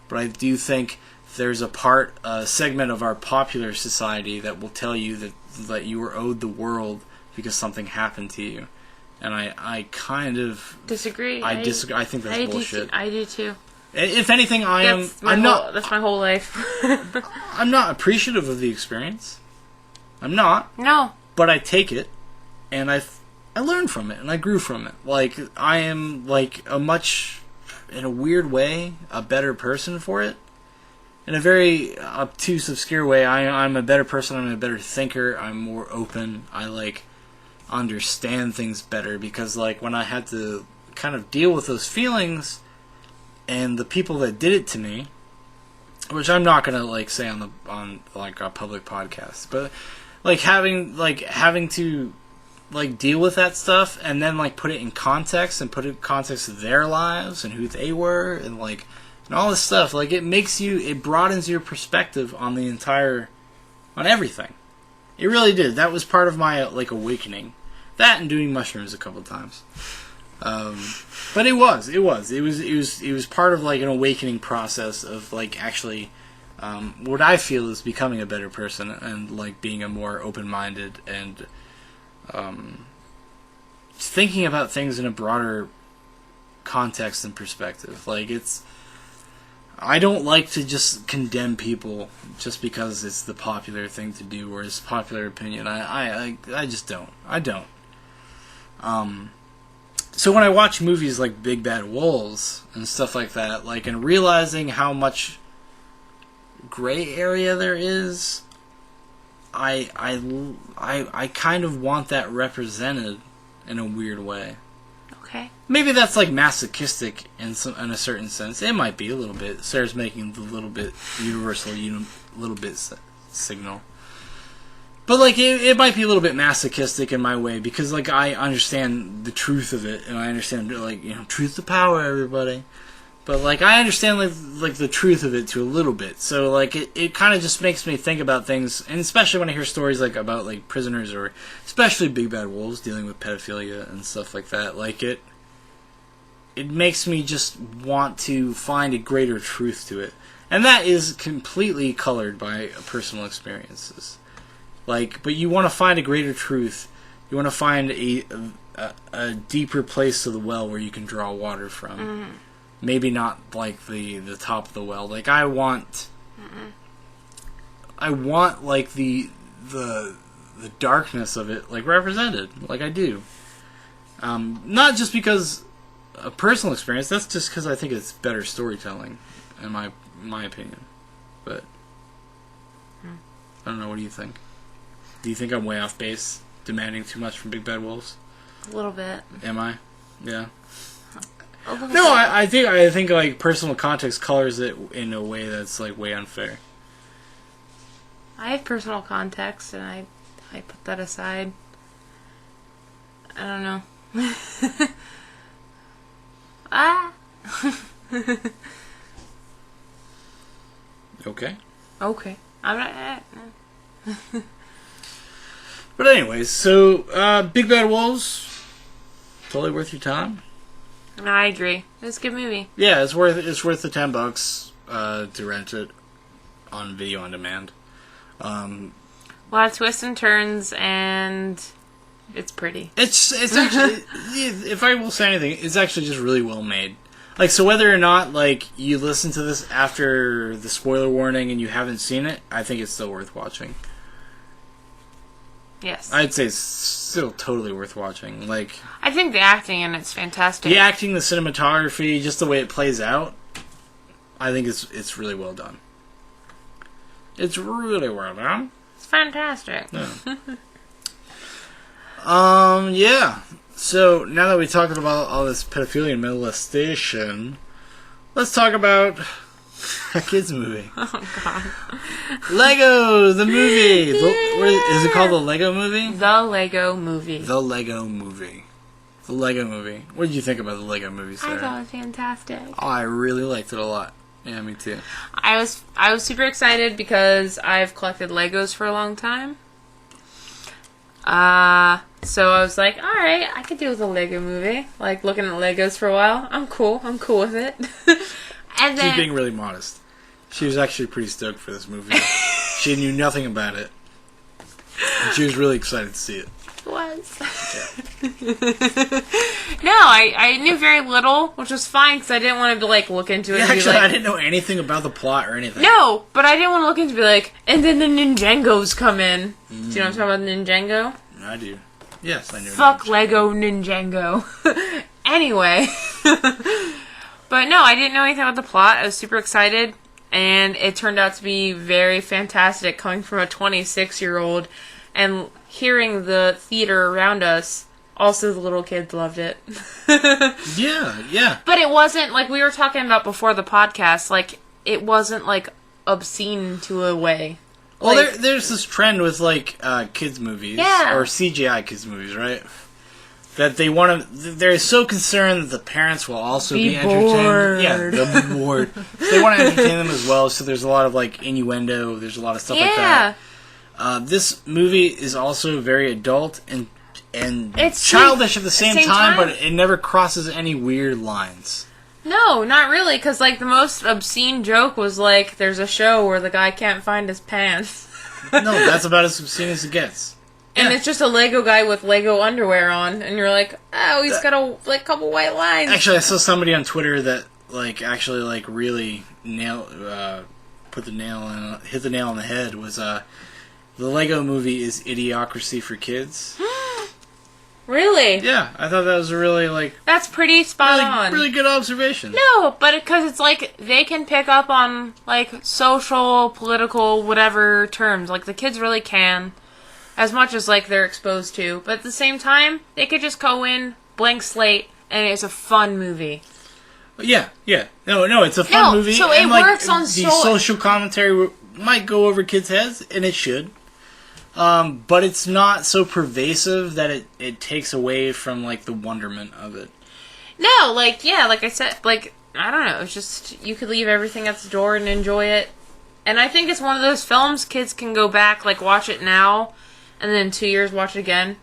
But I do think there's a segment of our popular society that will tell you that you were owed the world because something happened to you, and I kind of disagree. I disagree. I think that's bullshit. I do too. If anything, That's my whole life. I'm not appreciative of the experience. I'm not. No. But I take it, and I learned from it, and I grew from it. Like, I am, like, in a weird way, a better person for it. In a very obtuse, obscure way, I'm a better person, I'm a better thinker, I'm more open, I, like, understand things better, because, like, when I had to kind of deal with those feelings... And the people that did it to me, which I'm not gonna, like, say on like a public podcast, but like having to, like, deal with that stuff and then, like, put it in context and put it in context of their lives and who they were and, like, and all this stuff, like, it broadens your perspective on on everything. It really did. That was part of my, like, awakening. That and doing mushrooms a couple times. But it was part of, like, an awakening process of, like, actually, what I feel is becoming a better person and, like, being a more open-minded and, thinking about things in a broader context and perspective. Like, I don't like to just condemn people just because it's the popular thing to do or it's popular opinion. I just don't. I don't. So when I watch movies like Big Bad Wolves and stuff like that, like, and realizing how much gray area there is, I kind of want that represented in a weird way. Okay. Maybe that's, like, masochistic in a certain sense. It might be a little bit. Sarah's making the little bit universal, little bit signal. But, like, it might be a little bit masochistic in my way, because, like, I understand the truth of it, and I understand, like, truth to power, everybody. But, like, I understand, like the truth of it to a little bit. So, like, it kind of just makes me think about things, and especially when I hear stories, like, about, like, prisoners, or especially Big Bad Wolves dealing with pedophilia and stuff like that. Like, it makes me just want to find a greater truth to it. And that is completely colored by personal experiences. Like, but you want to find a greater truth You want to find a deeper place to the well where you can draw water from. Mm-hmm. Maybe not like the top of the well. Like I want like the darkness of it like represented, like I do. Not just because of personal experience. That's just because I think it's better storytelling, in my opinion. But I don't know. What do you think? Do you think I'm way off base, demanding too much from Big Bad Wolves? A little bit. Am I? Yeah. No, I think like personal context colors it in a way that's like way unfair. I have personal context, and I put that aside. I don't know. Okay. Okay. I'm not. But anyways, so Big Bad Wolves, totally worth your time. I agree. It's a good movie. Yeah, it's worth the $10 to rent it on video on demand. A lot of twists and turns, and it's pretty. It's actually, if I will say anything, it's actually just really well made. Like, so whether or not like you listen to this after the spoiler warning and you haven't seen it, I think it's still worth watching. Yes. I'd say it's still totally worth watching. Like, I think the acting in it's fantastic. The acting, the cinematography, just the way it plays out, I think it's really well done. It's really well done. It's fantastic. Yeah. Yeah. So, now that we talked about all this pedophilia and molestation, let's talk about a kids movie. Oh, God. Lego, the movie. Is it called the Lego movie? The Lego movie. The Lego movie. The Lego movie. What did you think about the Lego movie, Sarah? I thought it was fantastic. Oh, I really liked it a lot. Yeah, me too. I was super excited because I've collected Legos for a long time. So I was like, alright, I could deal with a Lego movie. Like, looking at Legos for a while. I'm cool with it. And then... She's being really modest. She was actually pretty stoked for this movie. She knew nothing about it. And she was really excited to see it. Was. Yeah. No, I knew very little, which was fine, because I didn't want to, like, look into it and actually, be like... I didn't know anything about the plot or anything. No, but I didn't want to look into it and be like, and then the Ninjangos come in. Do you know what I'm talking about, Ninjango? I do. Yes, I knew. Fuck Lego Ninjango. Anyway. But no, I didn't know anything about the plot. I was super excited, and it turned out to be very fantastic coming from a 26-year-old, and hearing the theater around us, also the little kids loved it. Yeah. But it wasn't, like we were talking about before the podcast, like, it wasn't, like, obscene to a way. Well, like, there's this trend with, like, kids' movies, yeah, or CGI kids' movies, right? That they want to... They're so concerned that the parents will also be entertained. Bored. Yeah, they'll be bored. So they want to entertain them as well, so there's a lot of, like, innuendo, there's a lot of stuff like that. This movie is also very adult and it's childish at the same time, but it never crosses any weird lines. No, not really, because, like, the most obscene joke was, like, there's a show where the guy can't find his pants. No, that's about as obscene as it gets. And it's just a Lego guy with Lego underwear on, and you're like, oh, he's got a couple white lines. Actually, I saw somebody on Twitter that actually really hit the nail on the head. Was the Lego movie is Idiocracy for kids. Really? Yeah, I thought that was a really that's pretty spot on. Really good observation. No, but because it's like they can pick up on like social, political, whatever terms. Like the kids really can. As much as, like, they're exposed to. But at the same time, they could just go in, blank slate, and it's a fun movie. Yeah. No, it's a fun movie. So it works on the social commentary might go over kids' heads, and it should. But it's not so pervasive that it takes away from, like, the wonderment of it. No, like I said, like, I don't know. It's just, you could leave everything at the door and enjoy it. And I think it's one of those films kids can go back, like, watch it now, and then in 2 years watch it again.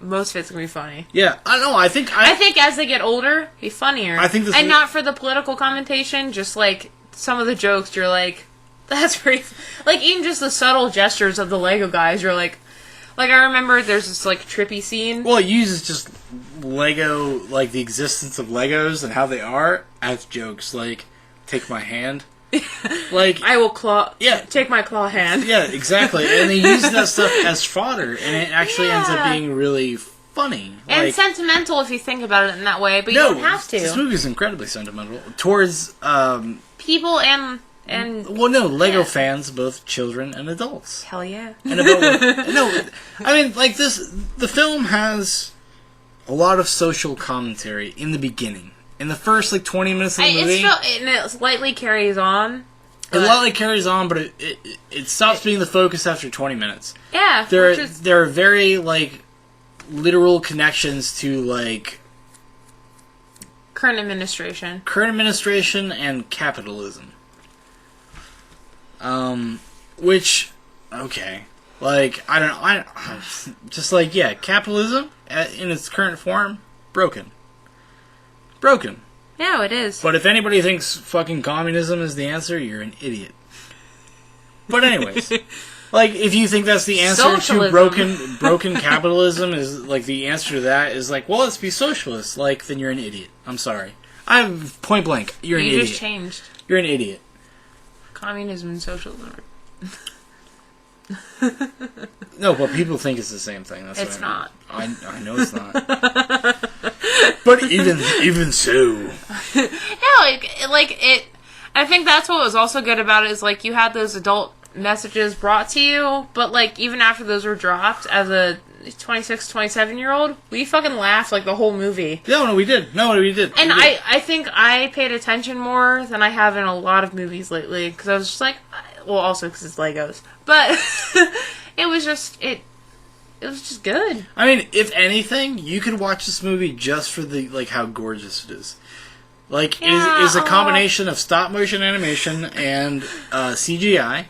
Most of it's gonna be funny. Yeah, I know. I think as they get older, be funnier. I think and not for the political commentation, just like some of the jokes. You're like, that's pretty. Like even just the subtle gestures of the Lego guys. You're like, Like, I remember there's this, like, trippy scene. Well, it uses just Lego, like, the existence of Legos and how they are as jokes. Like, take my hand. Like, I will Yeah. take my claw hand. Yeah, exactly. And they use that stuff as fodder, and it actually ends up being really funny. And like, sentimental if you think about it in that way, but you don't have to. This movie is incredibly sentimental towards people and Lego fans, both children and adults. hell yeah. And about I mean, like the film has a lot of social commentary in the beginning. In the first 20 minutes of the movie, it slightly carries on. It lightly carries on, but it stops being the focus after 20 minutes. Yeah, there are very literal connections to current administration and capitalism. Which, okay, capitalism in its current form, broken. Yeah, it is. But if anybody thinks fucking communism is the answer, you're an idiot. But anyways, if you think that's the answer Socialism. to broken capitalism is the answer to that is let's be socialist. Then you're an idiot. I'm sorry. I'm point blank. You're an idiot. You just changed. You're an idiot. Communism and socialism. No, but people think it's the same thing. That's it's what I mean. not. I know it's not. But even so. No, it. I think that's what was also good about it is you had those adult messages brought to you, but even after those were dropped, as a 26, 27-year-old, we fucking laughed the whole movie. No, we did. And I think I paid attention more than I have in a lot of movies lately, because I was just also because it's Legos, but it was just good. I mean, if anything, you could watch this movie just for the how gorgeous it is. It is a combination of stop motion animation and CGI,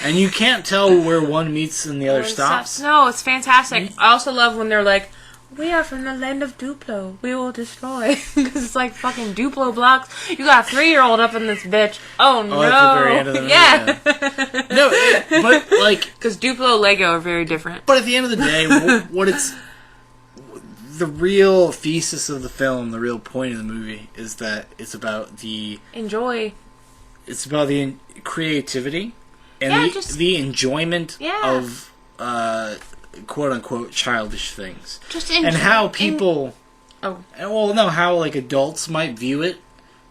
and you can't tell where one meets and the other stops. No, it's fantastic. I also love when they're we are from the land of Duplo. We will destroy. Because it's fucking Duplo blocks. You got a 3-year-old up in this bitch. Oh no. At the very end of the movie. Yeah. No, but because Duplo Lego are very different. But at the end of the day, what it's... The real thesis of the film, the real point of the movie, is that it's about the... Enjoy. It's about the creativity and the enjoyment of... quote-unquote childish things. Just enjoy. And how people... how adults might view it,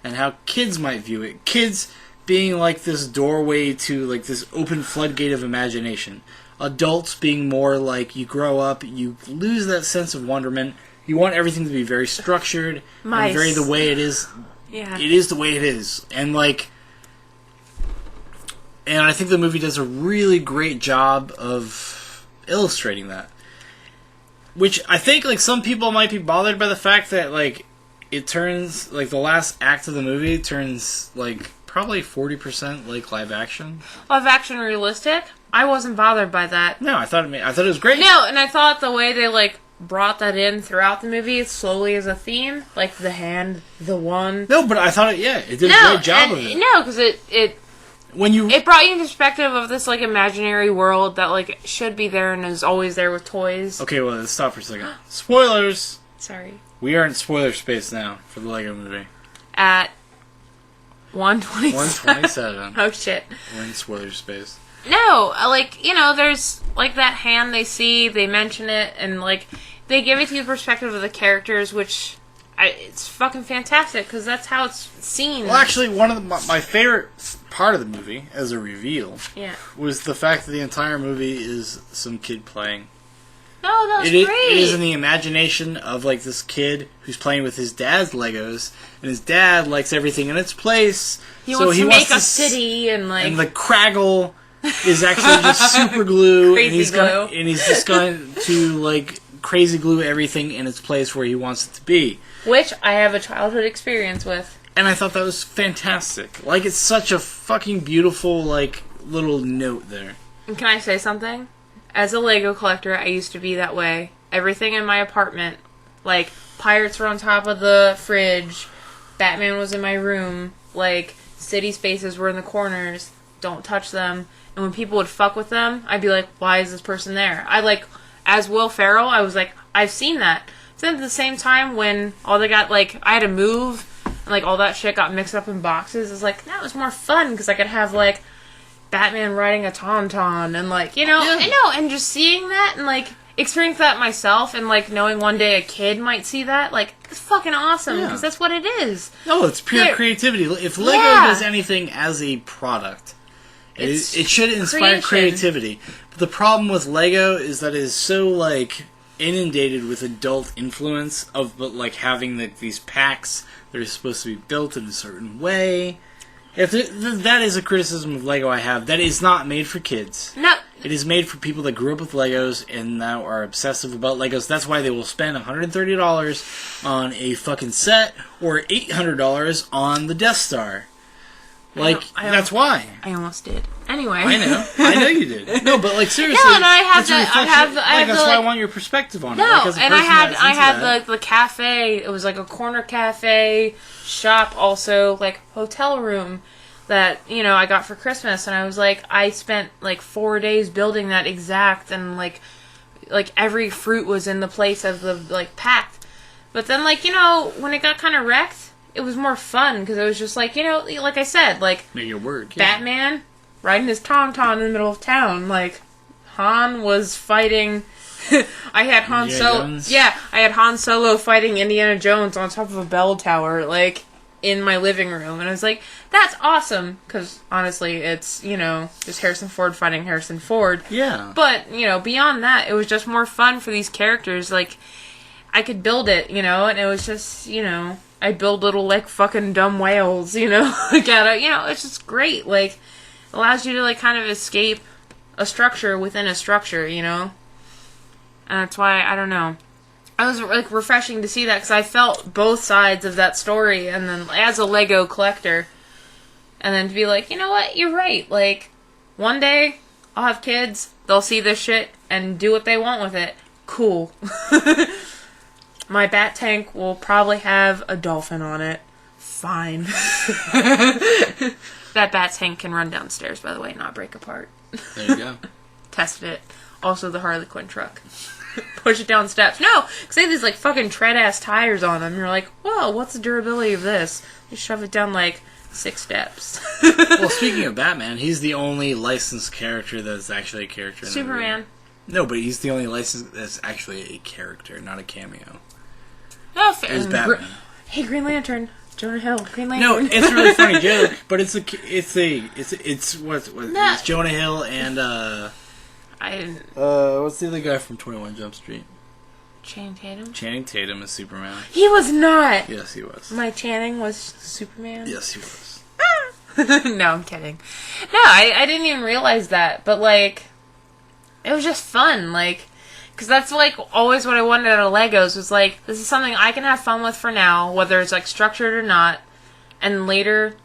and how kids might view it. Kids being this doorway to this open floodgate of imagination. Adults being more you grow up, you lose that sense of wonderment. You want everything to be very structured, and very the way it is. Yeah. It is the way it is. And and I think the movie does a really great job of illustrating that, which I think some people might be bothered by the fact that it turns the last act of the movie turns probably 40% live action. Live action realistic? I wasn't bothered by that. No, I thought it was great. No, and I thought the way they brought that in throughout the movie slowly as a theme, the hand, the one. No, but I thought it did a great job of it. No, because it brought you into perspective of this imaginary world that should be there and is always there with toys. Okay, well, let's stop for a second. Spoilers. Sorry. We are in spoiler space now for the Lego movie. At 127. 127. Oh shit. We're in spoiler space. No, there's that hand they see, they mention it, and they give it to you perspective of the characters, which. It's fucking fantastic because that's how it's seen. Well, actually, one of my favorite part of the movie, as a reveal, was the fact that the entire movie is some kid playing. No, that's great. It is in the imagination of this kid who's playing with his dad's Legos, and his dad likes everything in its place. He wants to make a city and the Craggle is actually just super glue, crazy glue, and he's just going to crazy glue everything in its place where he wants it to be. Which I have a childhood experience with. And I thought that was fantastic. It's such a fucking beautiful, little note there. And can I say something? As a Lego collector, I used to be that way. Everything in my apartment, pirates were on top of the fridge, Batman was in my room, city spaces were in the corners, don't touch them. And when people would fuck with them, I'd be why is this person there? as Will Ferrell, I was like, I've seen that. Then at the same time, when all they got, like, I had to move, and, like, all that shit got mixed up in boxes, it was like, that was more fun, because I could have, like, Batman riding a tauntaun, and, like, you know, and just seeing that, and, like, experience that myself, and, like, knowing one day a kid might see that, like, it's fucking awesome, because that's what it is. No, it's pure creativity. If Lego does anything as a product, it should inspire creativity. But the problem with Lego is that it is so, like, inundated with adult influence of, like, having these packs that are supposed to be built in a certain way. That is a criticism of Lego I have. That is not made for kids. No. It is made for people that grew up with Legos and now are obsessive about Legos. That's why they will spend $130 on a fucking set or $800 on the Death Star. Like, that's why. I almost did. Anyway. I know you did. No, but, like, seriously. No, and I have that's why I want your perspective on it. No, like, and I had the cafe. It was like a corner cafe shop, also like hotel room that, you know, I got for Christmas, and I was like, I spent like 4 days building that exact, and like every fruit was in the place of the, like, packed. But then, like, you know, when it got kind of wrecked, it was more fun, because it was just like, you know, like I said, like, make it work, Batman riding his tauntaun in the middle of town, like, Han was fighting, I had Han Solo, I had Han Solo fighting Indiana Jones on top of a bell tower, like, in my living room, and I was like, that's awesome, because, honestly, it's, you know, just Harrison Ford fighting Harrison Ford. Yeah. But, you know, beyond that, it was just more fun for these characters, like, I could build it, you know, and it was just, you know, I build little, like, fucking dumb whales, you know, like, you know, it's just great, like, allows you to, like, kind of escape a structure within a structure, you know, and that's why, I don't know, it was, like, refreshing to see that, because I felt both sides of that story, and then, as a Lego collector, and then to be like, you know what, you're right, like, one day, I'll have kids, they'll see this shit, and do what they want with it, cool. My bat tank will probably have a dolphin on it. Fine. That bat tank can run downstairs, by the way, not break apart. There you go. Tested it. Also the Harley Quinn truck. Push it down steps. No! Because they have these, like, fucking tread-ass tires on them. You're like, whoa, what's the durability of this? You shove it down, like, 6 steps. Well, speaking of Batman, he's the only licensed character that's actually a character in Superman. No, but he's the only licensed that's actually a character, not a cameo. Oh, fair. Is Batman. Hey, Green Lantern. Jonah Hill. Green Lantern. No, it's a really funny joke, but it's Jonah Hill and what's the other guy from 21 Jump Street? Channing Tatum. Channing Tatum is Superman. He was not. Yes, he was. My Channing was Superman. Yes, he was. No, I'm kidding. No, I didn't even realize that, but, like, it was just fun, like, because that's, like, always what I wanted out of Legos, was, like, this is something I can have fun with for now, whether it's, like, structured or not, and later...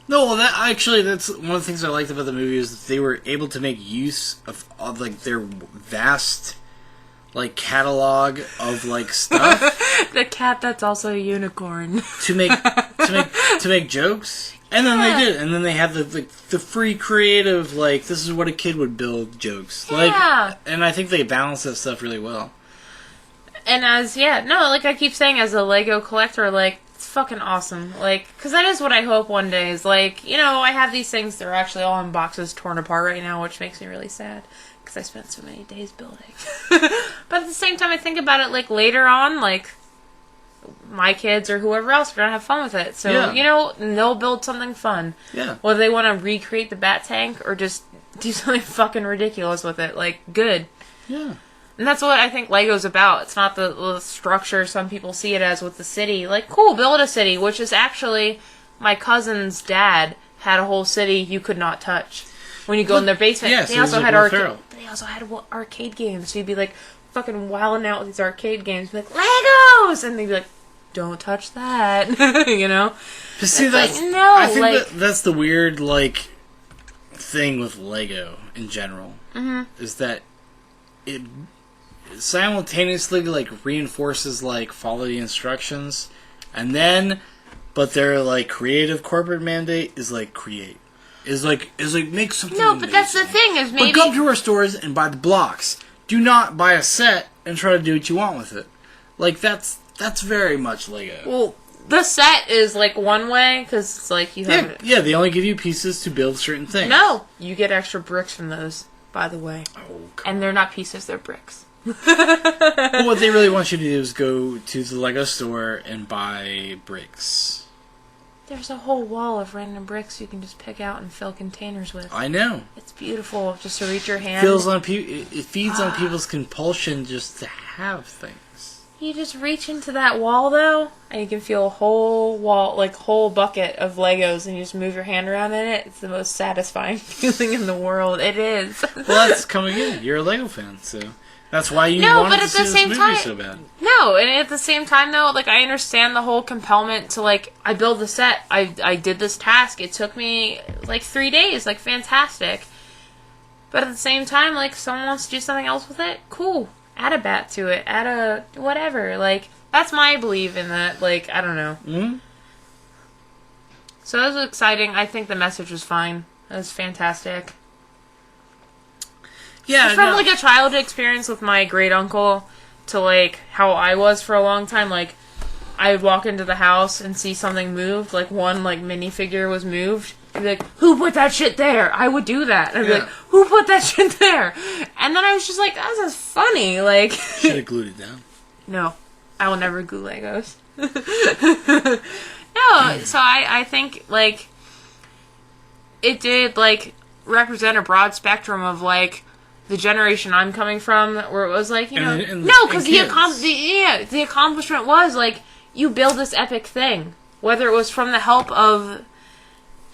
No, well, that's one of the things I liked about the movie, is that they were able to make use of like, their vast, like, catalog of, like, stuff. The cat that's also a unicorn. to make jokes. And then they did. And then they had the free creative, like, this is what a kid would build jokes. Yeah. Like, and I think they balanced that stuff really well. And like I keep saying, as a Lego collector, like, it's fucking awesome. Like, because that is what I hope one day is, like, you know, I have these things that are actually all in boxes torn apart right now, which makes me really sad. Because I spent so many days building. But at the same time, I think about it, like, later on, like, my kids or whoever else are going to have fun with it. So, you know, they'll build something fun. Yeah. Whether they want to recreate the bat tank or just do something fucking ridiculous with it. Like, good. Yeah. And that's what I think Lego's about. It's not the structure some people see it as with the city. Like, cool, build a city, which is actually my cousin's dad had a whole city you could not touch. When you go in their basement, yeah, they also had arcade games. So you'd be like fucking wilding out with these arcade games, be like, Legos! And they'd be like, don't touch that. You know? But see, that's, like, no, I think that's the weird, like, thing with Lego in general. Mm-hmm. Is that it simultaneously, like, reinforces, like, follow the instructions, and then, but their, like, creative corporate mandate is, like, create. Is like make something amazing. But that's the thing, is maybe... But come to our stores and buy the blocks. Do not buy a set and try to do what you want with it. Like, that's very much Lego. Well, the set is, like, one way, because it's like you have... Yeah, they only give you pieces to build certain things. No! You get extra bricks from those, by the way. Oh, and they're not pieces, they're bricks. Well, what they really want you to do is go to the Lego store and buy bricks. There's a whole wall of random bricks you can just pick out and fill containers with. I know. It's beautiful just to reach your hand. It feeds on people's compulsion just to have things. You just reach into that wall, though, and you can feel a whole wall, like whole bucket of Legos, and you just move your hand around in it. It's the most satisfying feeling in the world. It is. Well, that's coming in. You're a Lego fan, so that's why you wanted to see this movie so bad. No, and at the same time, though, like, I understand the whole compellment to, like, I build the set, I did this task, it took me, like, 3 days, like, fantastic. But at the same time, like, someone wants to do something else with it, cool. Add a bat to it, add a whatever, like, that's my belief in that, like, I don't know. Mm-hmm. So it was exciting. I think the message was fine. It was fantastic. Yeah, it's from, like, a childhood experience with my great-uncle to, like, how I was for a long time. Like, I would walk into the house and see something moved, like, one, like, minifigure was moved. I'd be like, who put that shit there? I would do that. I'd be like, who put that shit there? And then I was just like, that's just funny, like... Should have glued it down. No. I will never glue Legos. No, so I think, like, it did, like, represent a broad spectrum of, like, the generation I'm coming from, where it was like, you know... No, because the accomplishment was, like, you build this epic thing. Whether it was from the help of...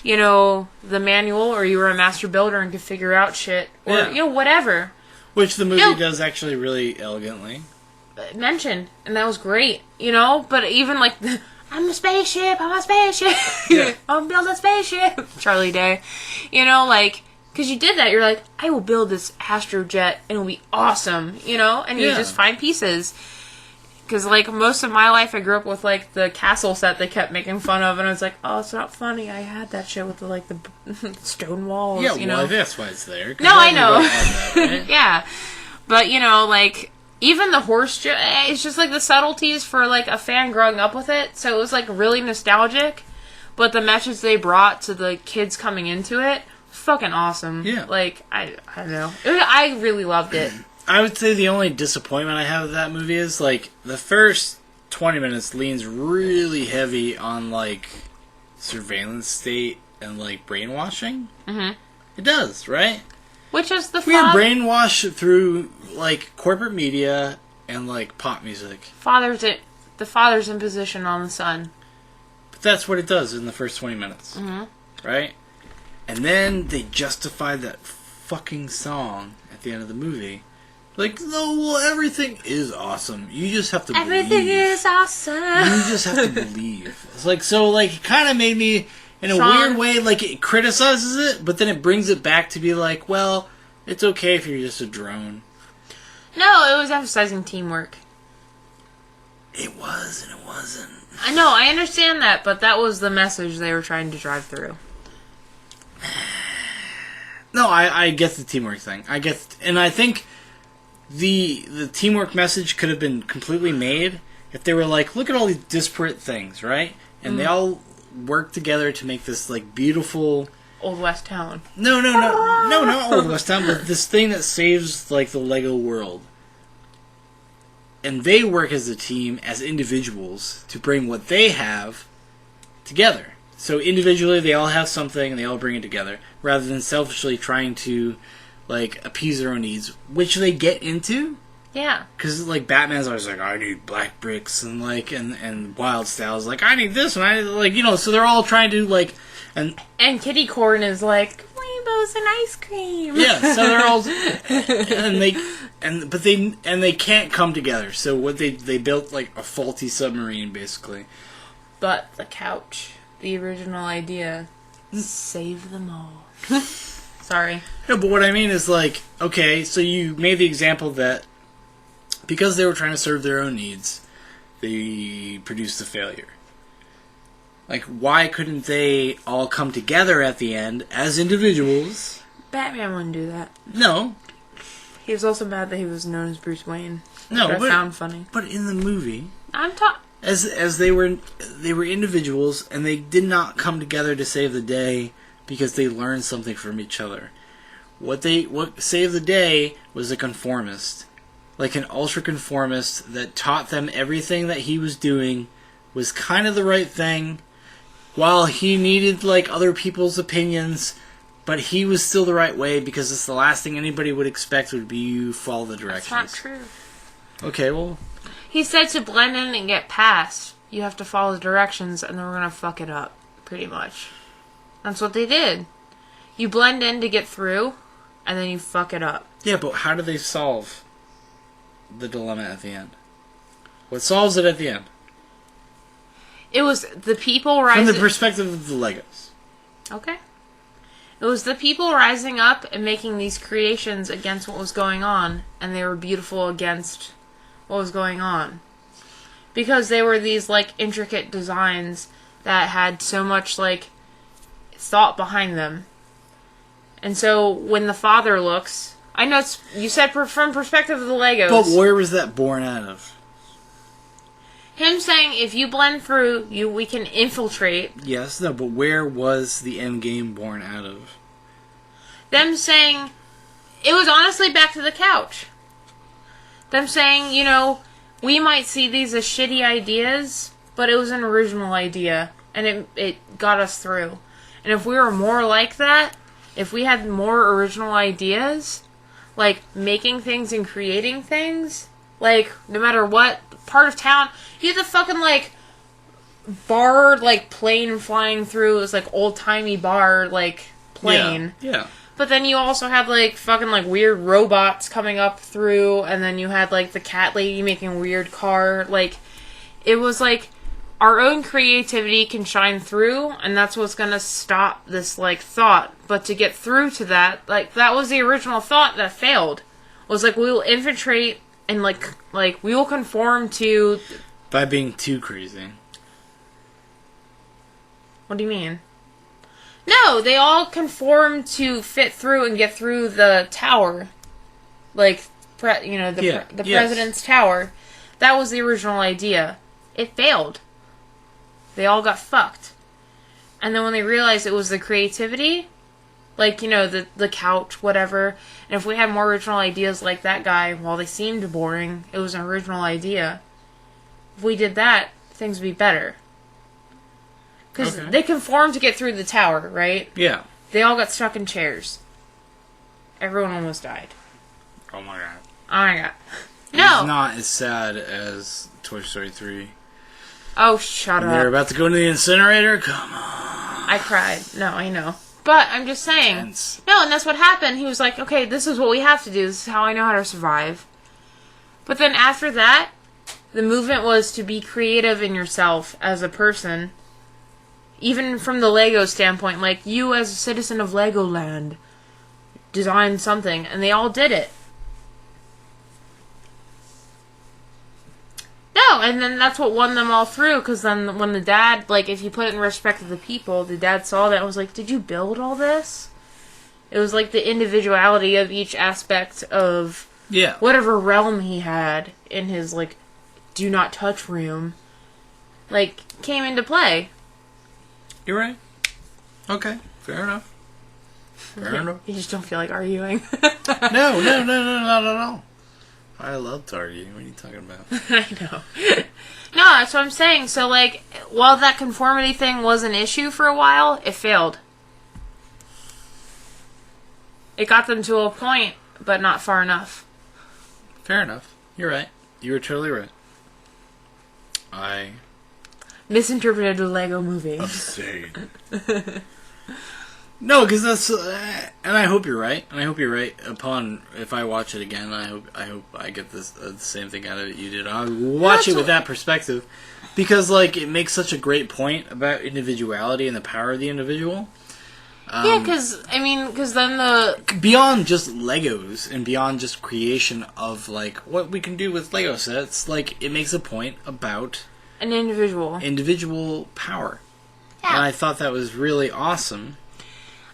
you know, the manual, or you were a master builder and could figure out shit, or, you know, whatever. Which the movie does actually really elegantly. Mention, and that was great, you know? But even, like, I'm a spaceship, Yeah. I'll build a spaceship, Charlie Day. You know, like, because you did that, you're like, I will build this astrojet, and it'll be awesome, you know? And you just find pieces. Because, like, most of my life I grew up with, like, the castle set they kept making fun of, and I was like, oh, it's not funny. I had that shit with, the, like, the stone walls, you know? That's why it's there. No, I know. That, right? Yeah. But, you know, like, even the horse, it's just, like, the subtleties for, like, a fan growing up with it. So it was, like, really nostalgic. But the message they brought to the kids coming into it, fucking awesome. Yeah. Like, I don't know. I really loved it. I would say the only disappointment I have with that movie is, like, the first 20 minutes leans really heavy on, like, surveillance state and, like, brainwashing. Mm-hmm. It does, right? Which is the We are brainwashed through, like, corporate media and, like, pop music. The father's imposition on the son. But that's what it does in the first 20 minutes. Mm-hmm. Right? And then they justify that fucking song at the end of the movie. Like, no, well, everything is awesome. You just have to believe. Everything is awesome. You just have to believe. It's like, so, like, it kind of made me, in a Shaun. weird way, like, it criticizes it, but then it brings it back to be like, well, it's okay if you're just a drone. No, it was emphasizing teamwork. It was, and it wasn't. I know, I understand that, but that was the message they were trying to drive through. No, I get the teamwork thing. And I think the teamwork message could have been completely made if they were like, look at all these disparate things, right? And they all work together to make this, like, beautiful... Old West Town. No, not Old West Town, but this thing that saves, like, the Lego world. And they work as a team, as individuals, to bring what they have together. So individually, they all have something, and they all bring it together, rather than selfishly trying to, like, appease their own needs, which they get into. Yeah. Because, like, Batman's always like, I need black bricks, and, like, and Wild Style's like, I need this, and I, like, you know, so they're all trying to, like, and Kitty Corn is like, rainbows and ice cream. Yeah, so they're all, and they can't come together, so what they built, like, a faulty submarine, basically. But the couch, the original idea, save them all. Sorry. No, but what I mean is, like, okay, so you made the example that because they were trying to serve their own needs, they produced a failure. Like, why couldn't they all come together at the end as individuals? Batman wouldn't do that. No. He was also mad that he was known as Bruce Wayne. No, I found funny. But in the movie, as they were individuals, and they did not come together to save the day because they learned something from each other. What saved the day was a conformist, like an ultra conformist that taught them everything that he was doing was kind of the right thing, while he needed like other people's opinions. But he was still the right way because it's the last thing anybody would expect would be you follow the directions. That's not true. Okay, well... He said to blend in and get past, you have to follow the directions and then we're going to fuck it up, pretty much. That's what they did. You blend in to get through, and then you fuck it up. Yeah, but how do they solve the dilemma at the end? What solves it at the end? It was the people rising... From the perspective of the Legos. Okay. It was the people rising up and making these creations against what was going on, and they were beautiful against what was going on. Because they were these, like, intricate designs that had so much, like, thought behind them. And so, when the father looks... I know you said from perspective of the Legos. But where was that born out of? Him saying, if you blend through, we can infiltrate. Yes, no, but where was the end game born out of? Them saying, it was honestly back to the couch. Them saying, we might see these as shitty ideas, but it was an original idea, and it got us through. And if we were more like that, if we had more original ideas, like making things and creating things, like no matter what part of town, you had the fucking like bar, like plane flying through. It was like old timey bar, like plane. Yeah. But then you also had like fucking like weird robots coming up through, and then you had like the cat lady making a weird car. Like it was like our own creativity can shine through, and that's what's gonna stop this like thought. But to get through to that, like that was the original thought that failed. Was like we will infiltrate and like we will conform to... By being too crazy. What do you mean? No, they all conform to fit through and get through the tower. Like, the president's tower. That was the original idea. It failed. They all got fucked. And then when they realized it was the creativity, like, the couch, whatever, and if we had more original ideas like that guy, while they seemed boring, it was an original idea. If we did that, things would be better. Because they conformed to get through the tower, right? Yeah. They all got stuck in chairs. Everyone almost died. Oh my god. Oh my god. No! It's not as sad as Toy Story 3. Oh, shut up. They're about to go into the incinerator? Come on. I cried. No, I know. But I'm just saying. Tense. No, and that's what happened. He was like, okay, this is what we have to do. This is how I know how to survive. But then after that, the movement was to be creative in yourself as a person. Even from the Lego standpoint, like, you as a citizen of Legoland designed something, and they all did it. No, and then that's what won them all through, because then when the dad, like, if you put it in respect of the people, the dad saw that and was like, did you build all this? It was like the individuality of each aspect of whatever realm he had in his, like, do not touch room, like, came into play. You're right. Okay, fair enough. Fair enough. You just don't feel like arguing. No, not at all. I love to argue. What are you talking about? I know. No, that's what I'm saying. So, like, while that conformity thing was an issue for a while, it failed. It got them to a point, but not far enough. Fair enough. You're right. You were totally right. I misinterpreted the Lego movie. Absurd. No, because that's, and I hope you're right. And I hope you're right. Upon if I watch it again, I hope I get this the same thing out of it you did. I'll watch it with that perspective, because like it makes such a great point about individuality and the power of the individual. Yeah, because then beyond just Legos and beyond just creation of like what we can do with Lego sets, like it makes a point about an individual power. Yeah. And I thought that was really awesome.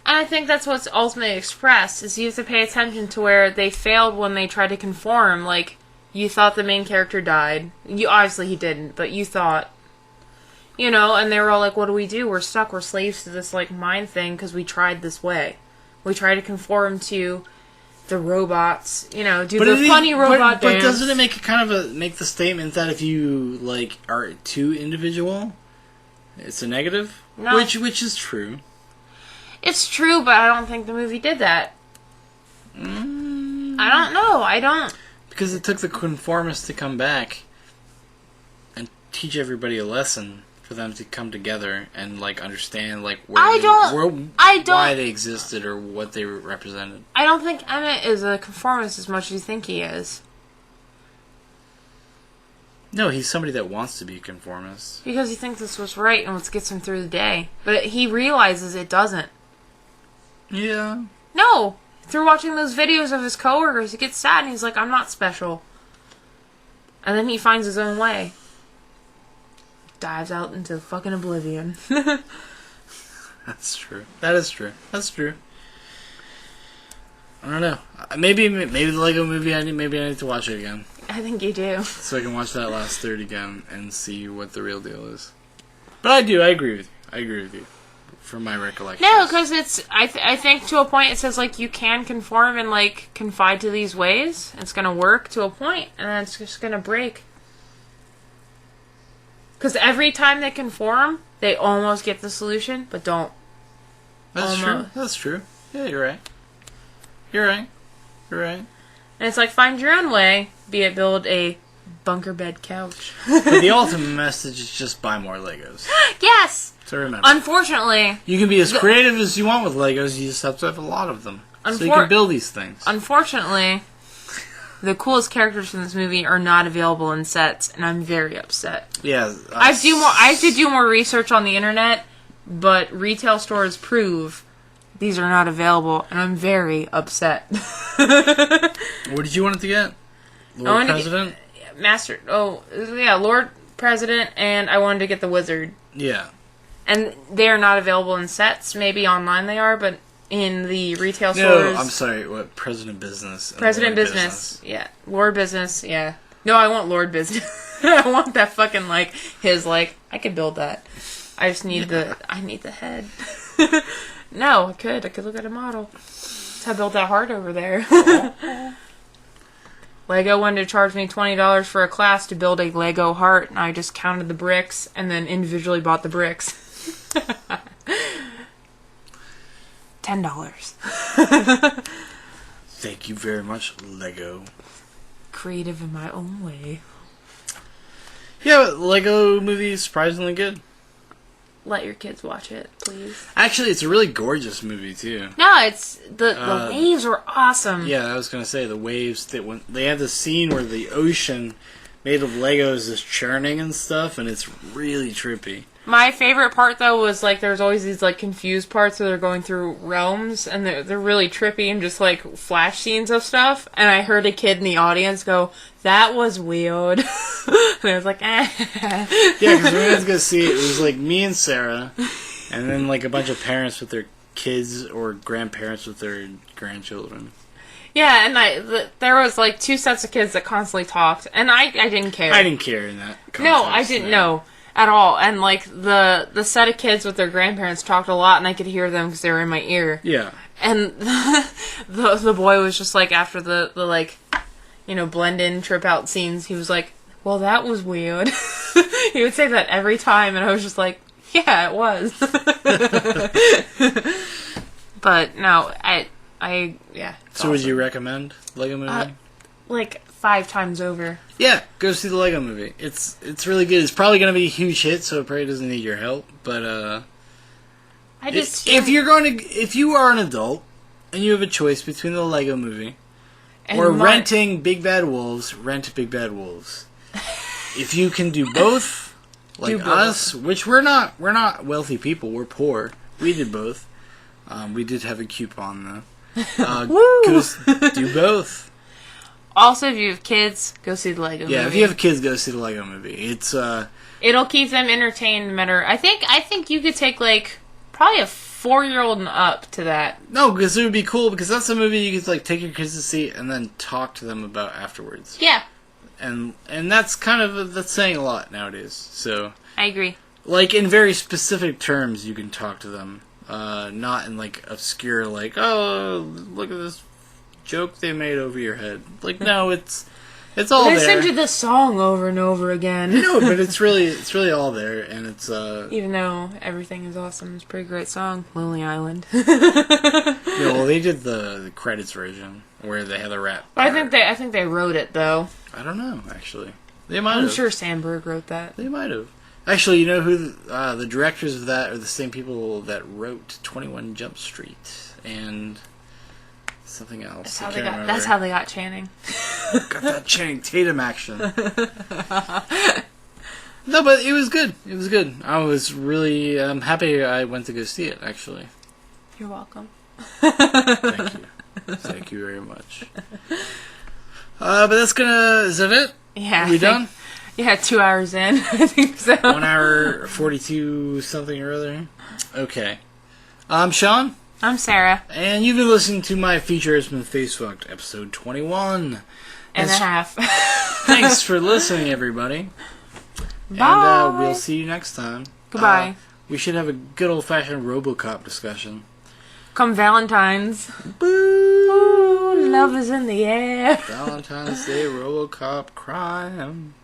And I think that's what's ultimately expressed, is you have to pay attention to where they failed when they tried to conform. Like, you thought the main character died. Obviously he didn't, but you thought. You know, and they were all like, what do? We're stuck. We're slaves to this, like, mind thing because we tried this way. We tried to conform to the robots, do the funny robot dance. But doesn't it make make the statement that if you, like, are too individual, it's a negative? No. Which is true. It's true, but I don't think the movie did that. I don't know. I don't... Because it took the conformists to come back and teach everybody a lesson for them to come together and, like, understand, like, why they existed or what they represented. I don't think Emmett is a conformist as much as you think he is. No, he's somebody that wants to be a conformist. Because he thinks this was right and what gets him through the day. But he realizes it doesn't. Yeah. No! Through watching those videos of his coworkers, he gets sad and he's like, I'm not special. And then he finds his own way. Dives out into fucking oblivion. That's true. That is true. That's true. I don't know. Maybe the Lego movie. Maybe I need to watch it again. I think you do. So I can watch that last third again and see what the real deal is. But I do. I agree with you. From my recollection. No, because it's. I think to a point it says like you can conform and like confide to these ways. It's gonna work to a point, and then it's just gonna break. Because every time they conform, they almost get the solution, but don't. That's true. That's true. Yeah, you're right. And it's like, find your own way, be it build a bunker bed couch. But the ultimate message is just buy more Legos. Yes! So remember. Unfortunately. You can be as creative as you want with Legos, you just have to have a lot of them. So you can build these things. Unfortunately, the coolest characters in this movie are not available in sets, and I'm very upset. Yeah. I have to do more research on the internet, but retail stores prove these are not available, and I'm very upset. What did you want it to get? Lord President? Lord President, and I wanted to get the Wizard. Yeah. And they are not available in sets. Maybe online they are, but in the retail stores... No, I'm sorry. What? President Business. President Business. Yeah. Lord Business, yeah. No, I want Lord Business. I want that fucking, like, I could build that. I just need I need the head. No, I could look at a model. So I built that heart over there. Lego wanted to charge me $20 for a class to build a Lego heart, and I just counted the bricks and then individually bought the bricks. $10. Thank you very much, Lego. Creative in my own way. Yeah, but Lego movie is surprisingly good. Let your kids watch it, please. Actually, it's a really gorgeous movie too. No, it's the waves were awesome. Yeah, I was gonna say the waves that when they have the scene where the ocean made of Legos is churning and stuff, and it's really trippy. My favorite part though was like there's always these like confused parts where they're going through realms and they're really trippy and just like flash scenes of stuff. And I heard a kid in the audience go, "That was weird," and I was like, "Eh." Yeah, because when I was gonna see it, it was like me and Sarah, and then like a bunch of parents with their kids or grandparents with their grandchildren. Yeah, and there was like two sets of kids that constantly talked, and I didn't care. I didn't care in that context. No, I didn't know at all. And like the set of kids with their grandparents talked a lot, and I could hear them because they were in my ear. Yeah. And the boy was just like, after the like, blend in trip out scenes, he was like, "Well, that was weird." He would say that every time, and I was just like, "Yeah, it was." But no, yeah. So would you recommend Lego movie? Like 5 times over. Yeah, go see the Lego movie. It's really good. It's probably going to be a huge hit, so it probably doesn't need your help. But if you are an adult and you have a choice between the Lego movie or renting Big Bad Wolves, rent Big Bad Wolves. If you can do both, like us, which we're not wealthy people. We're poor. We did both. We did have a coupon though. Do both. Also, if you have kids, go see the Lego movie. Yeah, if you have kids, go see the Lego movie. It's it'll keep them entertained no matter. I think you could take like probably a 4-year-old and up to that. No, because it would be cool, because that's a movie you could, like, take your kids to see and then talk to them about afterwards. Yeah. And that's kind of, that's saying a lot nowadays, so. I agree. Like, in very specific terms, you can talk to them. Not in, like, obscure, like, oh, look at this joke they made over your head. Like, no, it's all there. Listen to the song over and over again. No, but it's really all there, and it's, Even though everything is awesome, it's a pretty great song. Lonely Island. Yeah, well, they did the credits version, where they had the rap. I think they wrote it, though. I don't know, actually. They might have. I'm sure Sandberg wrote that. They might have. Actually, you know who the directors of that are the same people that wrote 21 Jump Street and something else. That's how they got Channing. Got that Channing Tatum action. No, but it was good. It was good. I was really happy I went to go see it, actually. You're welcome. Thank you. Thank you very much. But that's is that it? Yeah. Are we done? Yeah, 2 hours in. I think so. 1 hour 42 something or other. Okay. I'm Shaun. I'm Sarah. And you've been listening to my feature has been Facefucked, episode 21. And a half. Thanks for listening, everybody. Bye. And we'll see you next time. Goodbye. We should have a good old-fashioned RoboCop discussion. Come Valentine's. Boo! Love is in the air. Valentine's Day RoboCop crime.